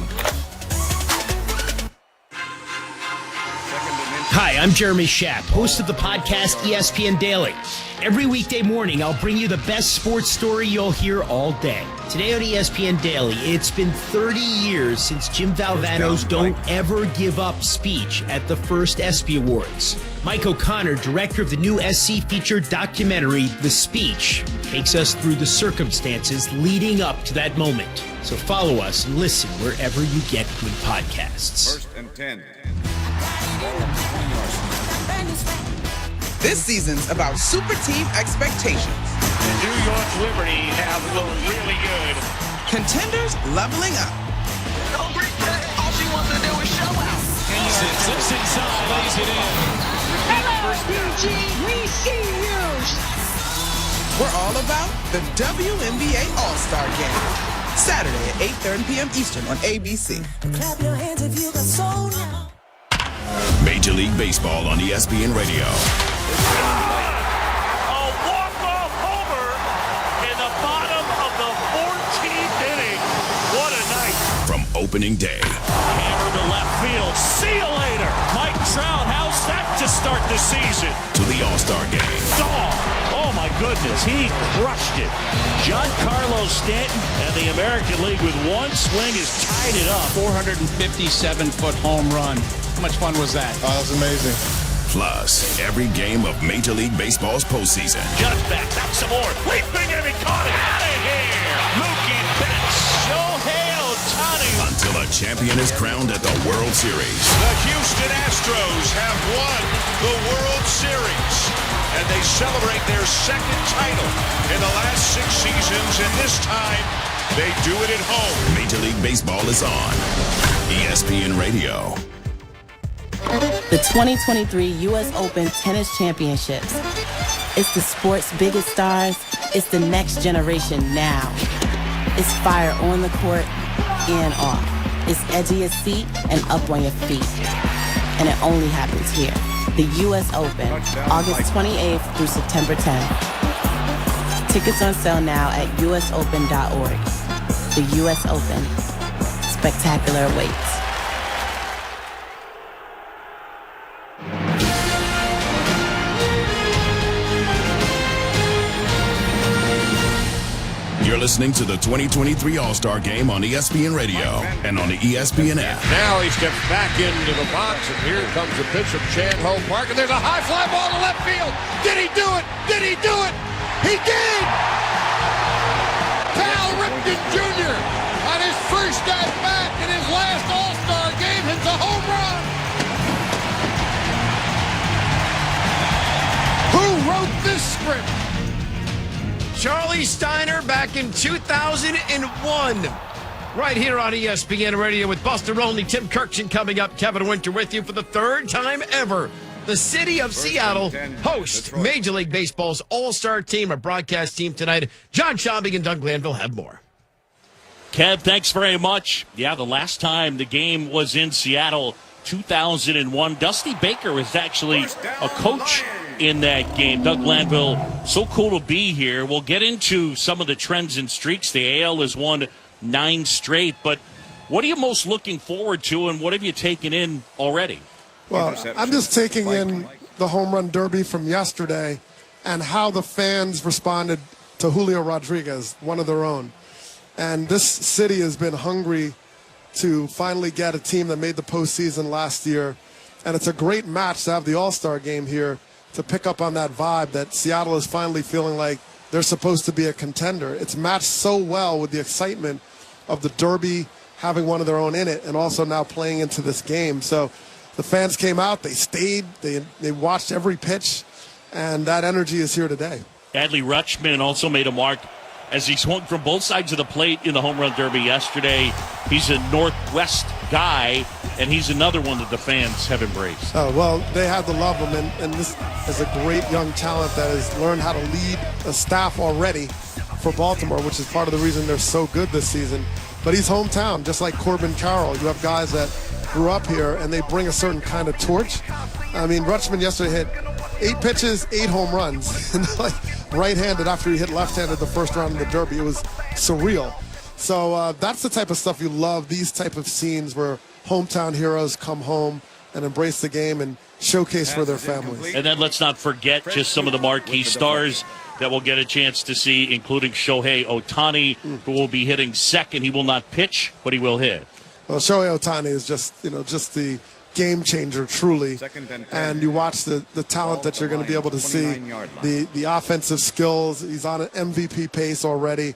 Hi, I'm Jeremy Schaap, host of the podcast ESPN Daily. Every weekday morning, I'll bring you the best sports story you'll hear all day. Today on ESPN Daily, it's been 30 years since Jim Valvano's Don't Ever Give Up speech at the first ESPY Awards. Mike O'Connor, director of the new SC-featured documentary, The Speech, takes us through the circumstances leading up to that moment. So follow us and listen wherever you get good podcasts. First and 10. This season's about super team expectations. The New York Liberty have looked really good. Contenders leveling up. All she wants to do is show out. Sits inside, lays it in. Hello, Eugene. We see you. We're all about the WNBA All-Star Game. Saturday at 8:30 p.m. Eastern on ABC. Clap your hands if you got soul now. Major League Baseball on ESPN Radio. A walk-off homer in the bottom of the 14th inning. What a night. From opening day. Hammer to left field. See you later. Mike Trout, how's that to start the season? To the All-Star game. Oh my goodness, he crushed it. Giancarlo Stanton and the American League with one swing has tied it up. 457-foot home run. How much fun was that? Oh, that's amazing. Plus, every game of Major League Baseball's postseason. Judge backs out some more. Leaping and he caught it. Out of here. Mookie Betts. Shohei Ohtani. Until a champion is crowned at the World Series. The Houston Astros have won the World Series, and they celebrate their second title in the last 6 seasons, and this time they do it at home. Major League Baseball is on ESPN Radio. The 2023 U.S. Open Tennis Championships. It's the sport's biggest stars. It's the next generation now. It's fire on the court and off. It's edgy as seat and up on your feet. And it only happens here. The U.S. Open, August 28th through September 10th. Tickets on sale now at usopen.org. The U.S. Open. Spectacular awaits. You're listening to the 2023 All-Star Game on ESPN Radio and on the ESPN app. Now he steps back into the box, and here comes the pitch from Chan-Ho Park, and there's a high fly ball to left field. Did he do it? Did he do it? He did! Cal Ripken Jr. on his first at-bat in his last All-Star game hits a home run. Who wrote this script? Charlie Steiner back in 2001. Right here on ESPN Radio with Buster Olney, Tim Kirkshin coming up. Kevin Winter with you for the third time ever. The city of Seattle hosts Major League Baseball's All-Star team, our broadcast team tonight. John Schaubing and Doug Glanville have more. Kev, thanks very much. Yeah, the last time the game was in Seattle, 2001. Dusty Baker was actually a coach in that game. Doug Glanville, so cool to be here. We'll get into some of the trends and streaks. The AL has won 9 straight, but what are you most looking forward to, and what have you taken in already? Well, I'm just taking in the home run derby from yesterday and how the fans responded to Julio Rodriguez, one of their own. And this city has been hungry to finally get a team that made the postseason last year. And it's a great match to have the All-Star game here to pick up on that vibe that Seattle is finally feeling like they're supposed to be a contender. It's matched so well with the excitement of the Derby having one of their own in it and also now playing into this game. So the fans came out, they stayed, they watched every pitch, and that energy is here today. Adley Rutschman also made a mark as he swung from both sides of the plate in the home run derby yesterday. He's a Northwest guy, and he's another one that the fans have embraced. Oh, well, they had to love him, and this is a great young talent that has learned how to lead a staff already for Baltimore, which is part of the reason they're so good this season. But he's hometown, just like Corbin Carroll. You have guys that grew up here, and they bring a certain kind of torch. I mean, Rutschman yesterday hit 8 pitches, 8 home runs, and like right-handed after he hit left-handed the first round of the Derby. It was surreal. So that's the type of stuff you love, these type of scenes where hometown heroes come home and embrace the game and showcase for their families. And then let's not forget just some of the marquee stars that we'll get a chance to see, including Shohei Ohtani, who will be hitting second. He will not pitch, but he will hit. Well, Shohei Ohtani is just the game changer, truly. And you watch the talent that you're going to be able to see, the offensive skills. He's on an MVP pace already.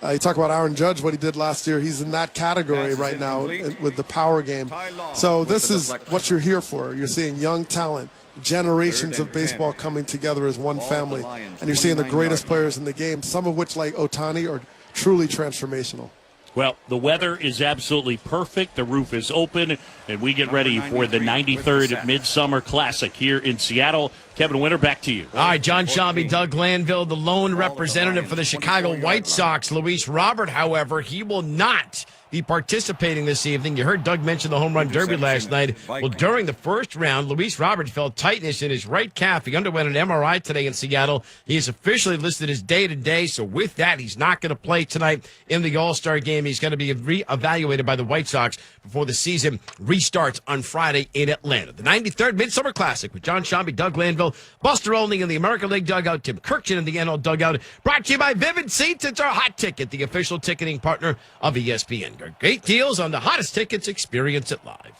You talk about Aaron Judge, what he did last year. He's in that category right now with the power game. So this is what you're here for. You're seeing young talent, generations of baseball coming together as one family. And you're seeing the greatest players in the game, some of which, like Ohtani, are truly transformational. Well, the weather is absolutely perfect. The roof is open. And we get ready for the 93rd Midsummer Classic here in Seattle. Kevin Winter, back to you. All right, John Shelby, Doug Glanville, the lone representative for the Chicago White Sox. Luis Robert, however, he will not be participating this evening. You heard Doug mention the home run derby last night. Well, during the first round, Luis Robert felt tightness in his right calf. He underwent an MRI today in Seattle. He is officially listed as day-to-day, so with that, he's not going to play tonight in the All-Star game. He's going to be reevaluated by the White Sox before the season restarts on Friday in Atlanta. The 93rd Midsummer Classic with John Shelby, Doug Glanville, Buster Olney in the American League dugout, Tim Kirkchin in the NL dugout. Brought to you by Vivid Seats. It's our hot ticket, the official ticketing partner of ESPN. Great deals on the hottest tickets. Experience it live.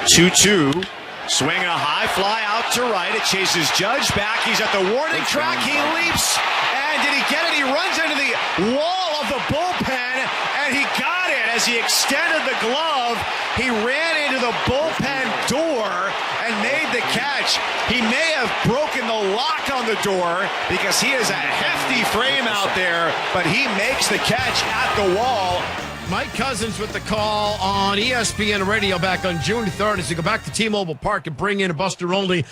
2-2. Swinging a high fly out to right. It chases Judge back. He's at the warning track. He leaps. And did he get it? He runs into the wall of the bullpen. And he got it as he extended the glove. He ran into the bullpen door and made the catch. He may have broken the lock on the door because he has a hefty frame out there. But he makes the catch at the wall. Mike Cousins with the call on ESPN Radio back on June 3rd as they go back to T-Mobile Park and bring in Buster Olney.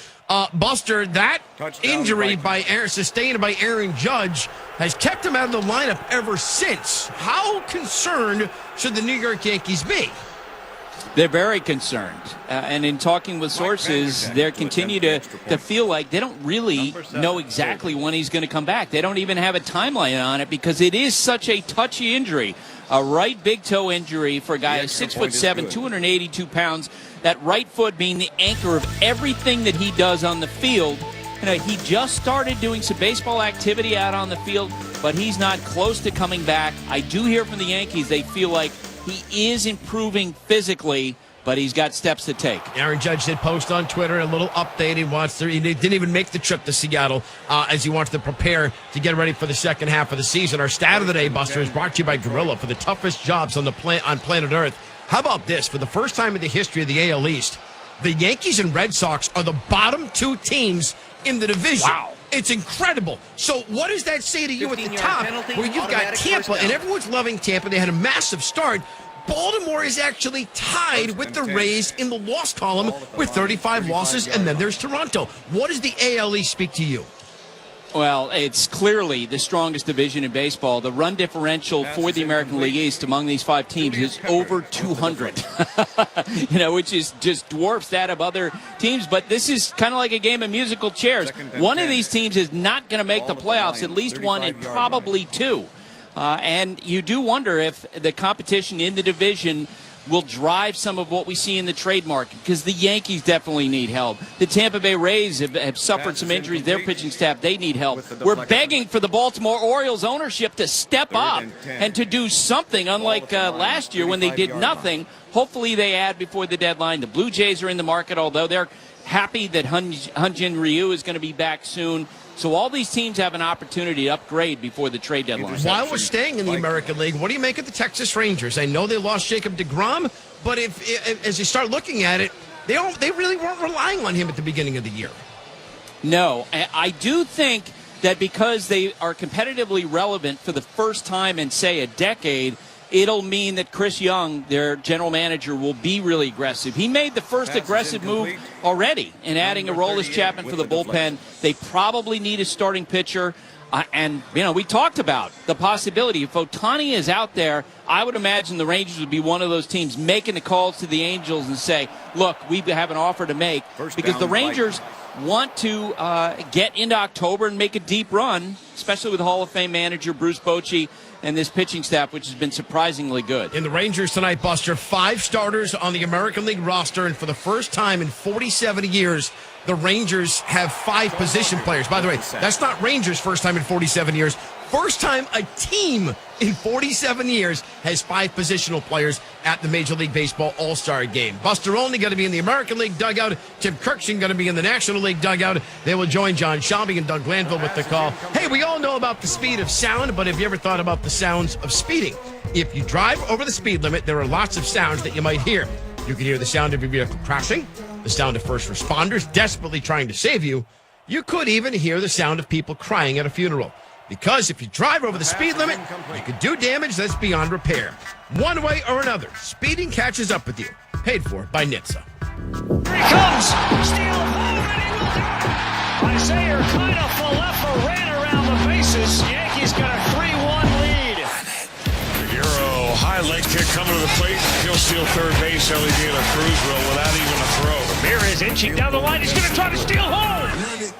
Buster, that injury sustained by Aaron Judge has kept him out of the lineup ever since. How concerned should the New York Yankees be? They're very concerned. And in talking with sources, they continue to feel like they don't really know exactly when he's going to come back. They don't even have a timeline on it because it is such a touchy injury. A right big toe injury for a guy who's 6'7", 282 pounds. That right foot being the anchor of everything that he does on the field. You know, he just started doing some baseball activity out on the field, but he's not close to coming back. I do hear from the Yankees they feel like he is improving physically, but he's got steps to take. Aaron Judge did post on Twitter a little update. He didn't even make the trip to Seattle as he wants to prepare to get ready for the second half of the season. Our stat of the day, Buster, is brought to you by Gorilla for the toughest jobs on planet Earth. How about this? For the first time in the history of the AL East, the Yankees and Red Sox are the bottom two teams in the division. Wow. It's incredible. So what does that say to you at the top where you've got Tampa, and everyone's loving Tampa. They had a massive start. Baltimore is actually tied with the Rays in the loss column with 35 losses, and then there's Toronto. What does the AL East speak to you? Well, it's clearly the strongest division in baseball. The run differential for the American League East among these five teams is over 200, which is just dwarfs that of other teams. But this is kind of like a game of musical chairs. One of these teams is not going to make the playoffs, at least one and probably two. And you do wonder if the competition in the division will drive some of what we see in the trade market, because the Yankees definitely need help. The Tampa Bay Rays have suffered some injuries. Their pitching staff, they need help. We're begging for the Baltimore Orioles ownership to step up and to do something, unlike last year when they did nothing. Hopefully they add before the deadline. The Blue Jays are in the market, although they're happy that Hyun-Jin Ryu is going to be back soon. So all these teams have an opportunity to upgrade before the trade deadline. While we're staying in the American League, what do you make of the Texas Rangers? I know they lost Jacob deGrom, but if as you start looking at it, they really weren't relying on him at the beginning of the year. No, I do think that because they are competitively relevant for the first time in, say, a decade, it'll mean that Chris Young, their general manager, will be really aggressive. He made the first aggressive move already in adding Aroldis Chapman for the bullpen. They probably need a starting pitcher. And, we talked about the possibility. If Ohtani is out there, I would imagine the Rangers would be one of those teams making the calls to the Angels and say, look, we have an offer to make. Because the Rangers want to get into October and make a deep run, especially with Hall of Fame manager Bruce Bochy and this pitching staff, which has been surprisingly good. In the Rangers tonight, Buster, 5 starters on the American League roster, and for the first time in 47 years, the Rangers have 5 position players. By the way, that's not Rangers' first time in 47 years. First time a team in 47 years has 5 positional players at the Major League Baseball All-Star Game. Buster Olney going to be in the American League dugout. Tim Kirkchin going to be in the National League dugout. They will join John Shelby and Doug Glanville with the call. Hey, we all know about the speed of sound, but have you ever thought about the sounds of speeding? If you drive over the speed limit, there are lots of sounds that you might hear. You can hear the sound of your vehicle crashing, the sound of first responders desperately trying to save you. You could even hear the sound of people crying at a funeral. Because if you drive over the speed limit, you can do damage that's beyond repair. One way or another, speeding catches up with you. Paid for by NHTSA. Here he comes. Steal home, and he will do it. Isaiah kind of Falefa ran around the bases. Yankees got a 3-1 lead. Euro high leg kick coming to the plate. He'll steal third base. Ellie De La Cruz will without even a throw. Ramirez inching down the line. He's going to try to steal home. Ramirez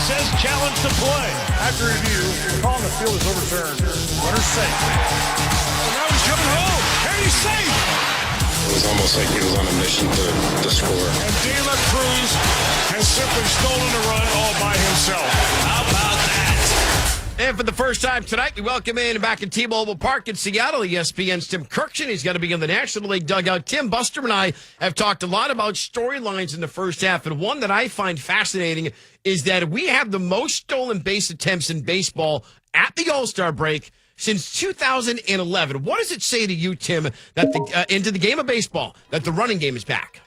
says challenge the play. After review, the call on the field is overturned. Runner safe. Now he's coming home, and he's safe. It was almost like he was on a mission to score. And De La Cruz has simply stolen a run all by himself. How about that? And for the first time tonight, we welcome in back at T-Mobile Park in Seattle, ESPN's Tim Kirkshin. He's going to be in the National League dugout. Tim, Buster, and I have talked a lot about storylines in the first half, and one that I find fascinating is that we have the most stolen base attempts in baseball at the All-Star break since 2011. What does it say to you, Tim, that into the game of baseball, that the running game is back?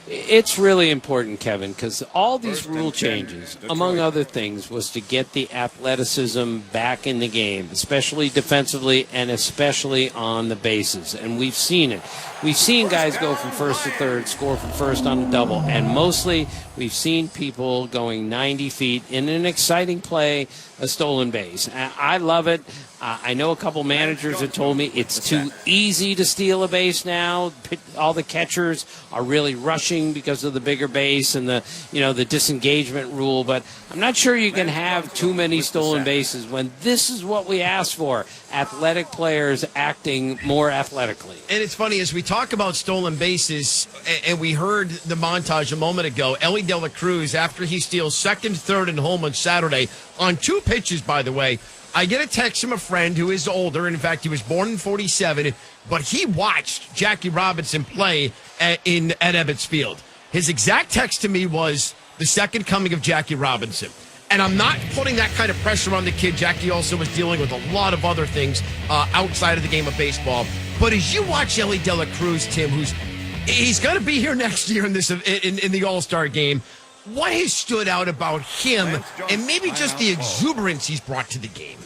It's really important, Kevin, because all these rule changes, among other things, was to get the athleticism back in the game, especially defensively and especially on the bases. And we've seen it. We've seen guys go from first to third, score from first on a double, and mostly we've seen people going 90 feet in an exciting play, a stolen base. I love it. I know a couple managers have told me it's too easy to steal a base now. All the catchers are really rushing because of the bigger base and the disengagement rule. But I'm not sure you can have too many stolen bases when this is what we asked for: athletic players acting more athletically. And it's funny, as we talk about stolen bases, and we heard the montage a moment ago, Ellie De La Cruz, after he steals second, third, and home on Saturday, on 2 pitches, by the way, I get a text from a friend who is older. In fact, he was born in 47, but he watched Jackie Robinson play at Ebbets Field. His exact text to me was the second coming of Jackie Robinson. And I'm not putting that kind of pressure on the kid. Jackie also was dealing with a lot of other things outside of the game of baseball. But as you watch Ellie De La Cruz, Tim, he's going to be here next year in the All-Star game, what has stood out about him and maybe just the exuberance he's brought to the game?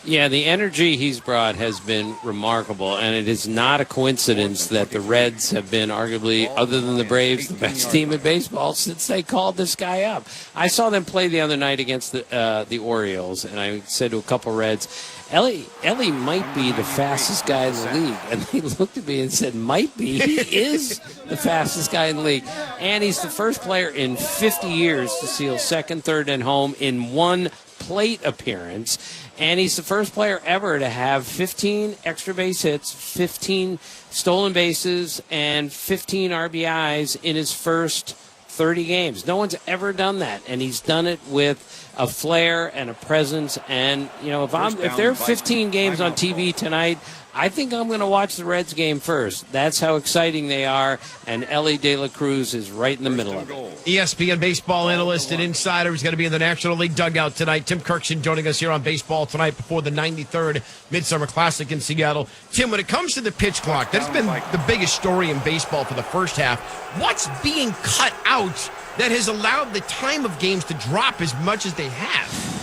Yeah, the energy he's brought has been remarkable, and it is not a coincidence that the Reds have been arguably, other than the Braves, the best team in baseball since they called this guy up. I saw them play the other night against the Orioles, and I said to a couple Reds, Ellie might be the fastest guy in the league. And they looked at me and said, might be. He is the fastest guy in the league. And he's the first player in 50 years to steal second, third, and home in one plate appearance. And he's the first player ever to have 15 extra base hits, 15 stolen bases, and 15 RBIs in his first 30 games. No one's ever done that, and he's done it with a flair and a presence. And if there are 15 games on TV tonight, I think I'm going to watch the Reds game first. That's how exciting they are, and Ellie De La Cruz is right in the middle of it. ESPN baseball analyst and insider is going to be in the National League dugout tonight. Tim Kirkshin joining us here on Baseball Tonight before the 93rd Midsummer Classic in Seattle. Tim, when it comes to the pitch clock, that's been the biggest story in baseball for the first half. What's being cut out that has allowed the time of games to drop as much as they have?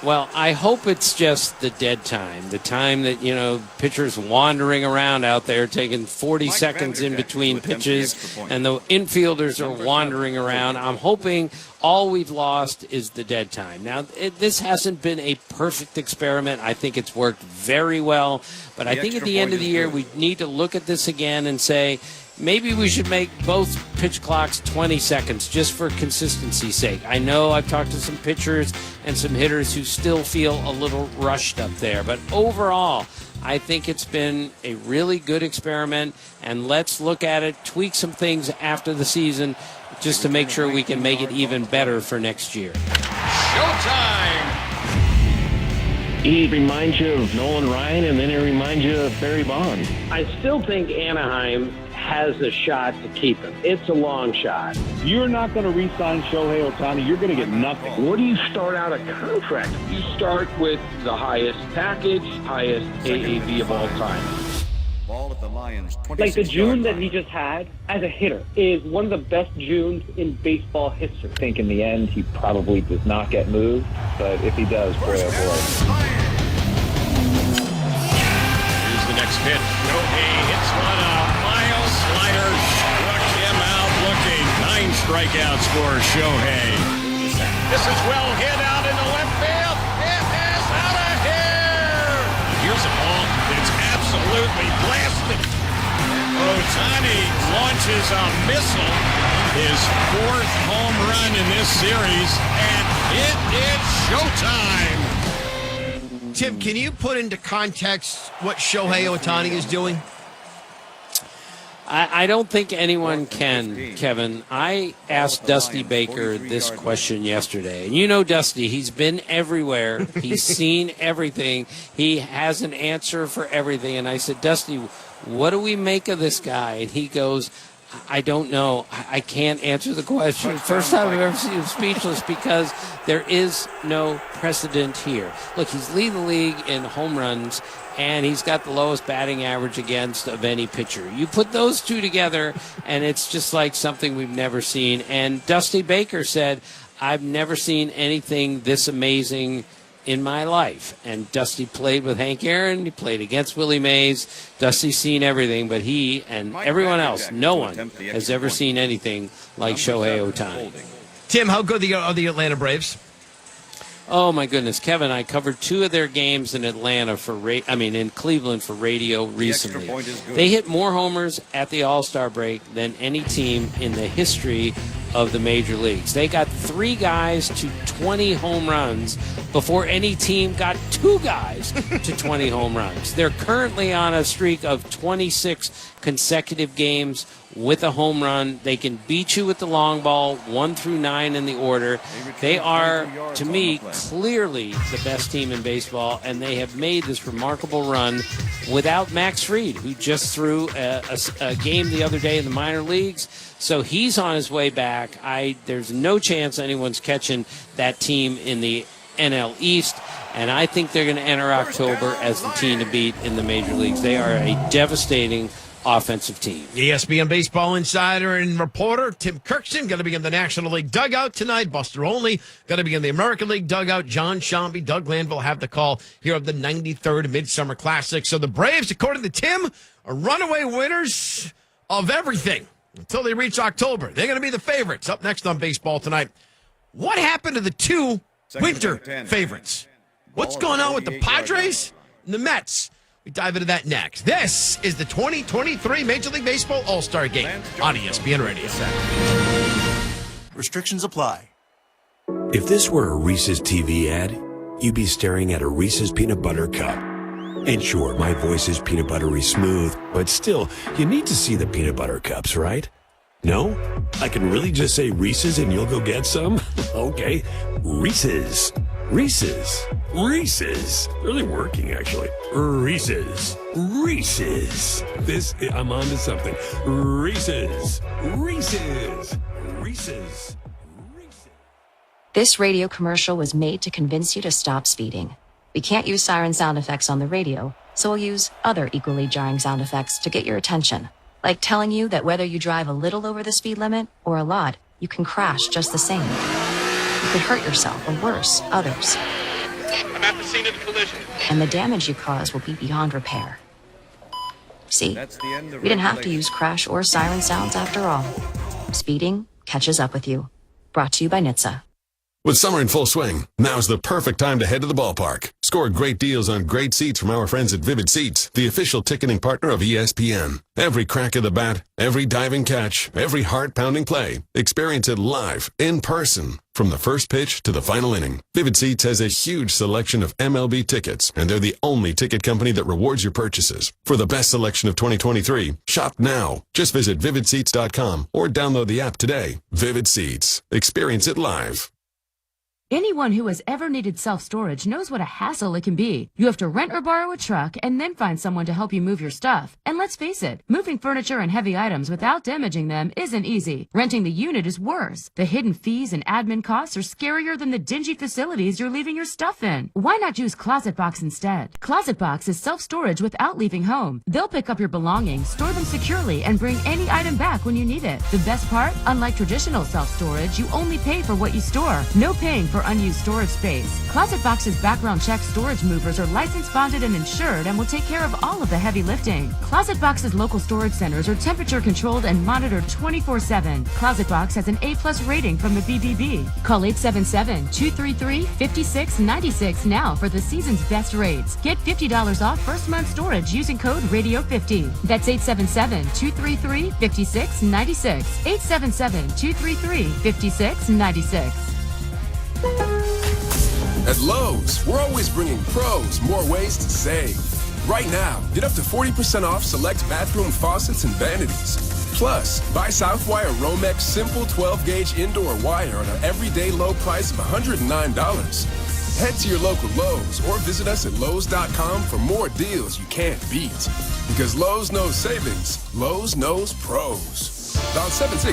Well, I hope it's just the dead time, the time that, pitchers wandering around out there taking 40 seconds in between pitches, and the infielders are wandering around. I'm hoping all we've lost is the dead time. Now, this hasn't been a perfect experiment. I think it's worked very well, but I think at the end of the year we need to look at this again and say, maybe we should make both pitch clocks 20 seconds just for consistency's sake. I know I've talked to some pitchers and some hitters who still feel a little rushed up there. But overall, I think it's been a really good experiment. And let's look at it, tweak some things after the season just to make sure we can make it even better for next year. Showtime! He reminds you of Nolan Ryan, and then he reminds you of Barry Bonds. I still think Anaheim has a shot to keep him. It's a long shot. You're not going to re-sign Shohei Ohtani. You're going to get nothing. What do you start out a contract? You start with the highest package, highest AAV of all time. Ball at the line. Like the June that he just had as a hitter is one of the best Junes in baseball history. I think in the end he probably does not get moved, but if he does, boy oh boy. Here's the next pitch. Shohei hits one out. Miles slider struck him out looking. 9 strikeouts for Shohei. This is well hit out in the left field. It is out of here. Here's a ball that's absolutely blasted. Ohtani launches a missile. His 4th home run in this series, and it is showtime. Tim, can you put into context what Shohei Ohtani is doing? I don't think anyone can, Kevin. I asked Dusty Baker this question yesterday. And you know Dusty, he's been everywhere. He's seen everything. He has an answer for everything. And I said, Dusty, what do we make of this guy? And he goes, I don't know. I can't answer the question. First time I've ever seen him speechless because there is no precedent here. Look, he's leading the league in home runs, and he's got the lowest batting average against of any pitcher. You put those two together, and it's just like something we've never seen. And Dusty Baker said, I've never seen anything this amazing in my life. And Dusty played with Hank Aaron. He played against Willie Mays. Dusty's seen everything, but he and everyone else, no one has ever seen anything like Shohei Ohtani. Tim, how good are the Atlanta Braves? Oh, my goodness. Kevin, I covered 2 of their games in Atlanta in Cleveland for radio recently. They hit more homers at the All-Star break than any team in the history of the major leagues. They got 3 guys to 20 home runs before any team got 2 guys to 20 home runs. They're currently on a streak of 26 consecutive games with a home run. They can beat you with the long ball, 1 through 9 in the order. They are, to me, clearly the best team in baseball, and they have made this remarkable run without Max Fried, who just threw a game the other day in the minor leagues. So he's on his way back. There's no chance anyone's catching that team in the NL East, and I think they're going to enter October as the team to beat in the major leagues. They are a devastating offensive team. ESPN baseball insider and reporter Tim Kirkson going to be in the National League dugout tonight. Buster Olney going to be in the American League dugout. John Shambi, Doug Glanville have the call here of the 93rd Midsummer Classic. So the Braves, according to Tim, are runaway winners of everything until they reach October. They're going to be the favorites. Up next on Baseball Tonight, what happened to the 2 winter favorites? What's going on with the Padres and the Mets? We dive into that next. This is the 2023 Major League Baseball All-Star Game on ESPN Radio. Restrictions apply. If this were a Reese's TV ad, you'd be staring at a Reese's peanut butter cup. And sure, my voice is peanut buttery smooth, but still, you need to see the peanut butter cups, right? No? I can really just say Reese's and you'll go get some? Okay. Reese's. Reese's. Reese's. Really working, actually. Reese's. Reese's. I'm on to something. Reese's. Reese's. Reese's. This radio commercial was made to convince you to stop speeding. We can't use siren sound effects on the radio, so we'll use other equally jarring sound effects to get your attention. Like telling you that whether you drive a little over the speed limit or a lot, you can crash just the same. You could hurt yourself, or worse, others. I'm at the scene of the collision. And the damage you cause will be beyond repair. See, we didn't have to use crash or siren sounds after all. Speeding catches up with you. Brought to you by NHTSA. With summer in full swing, now's the perfect time to head to the ballpark. Score great deals on great seats from our friends at Vivid Seats, the official ticketing partner of ESPN. Every crack of the bat, every diving catch, every heart-pounding play. Experience it live, in person, from the first pitch to the final inning. Vivid Seats has a huge selection of MLB tickets, and they're the only ticket company that rewards your purchases. For the best selection of 2023, shop now. Just visit vividseats.com or download the app today. Vivid Seats. Experience it live. Anyone who has ever needed self-storage knows what a hassle it can be. You have to rent or borrow a truck and then find someone to help you move your stuff. And let's face it, moving furniture and heavy items without damaging them isn't easy. Renting the unit is worse. The hidden fees and admin costs are scarier than the dingy facilities you're leaving your stuff in. Why not use ClosetBox instead? ClosetBox is self-storage without leaving home. They'll pick up your belongings, store them securely, and bring any item back when you need it. The best part? Unlike traditional self-storage, you only pay for what you store. No paying for unused storage space. ClosetBox's background check storage movers are licensed, bonded, and insured and will take care of all of the heavy lifting. ClosetBox's local storage centers are temperature controlled and monitored 24/7. ClosetBox has an A+ rating from the BBB. Call 877-233-5696 now for the season's best rates. Get $50 off first month storage using code RADIO50. That's 877-233-5696. 877-233-5696. At Lowe's, we're always bringing pros more ways to save. Right now, get up to 40% off select bathroom faucets and vanities. Plus, buy Southwire Romex Simple 12-gauge indoor wire on our everyday low price of $109. Head to your local Lowe's or visit us at Lowe's.com for more deals you can't beat. Because Lowe's knows savings, Lowe's knows pros. Dial 763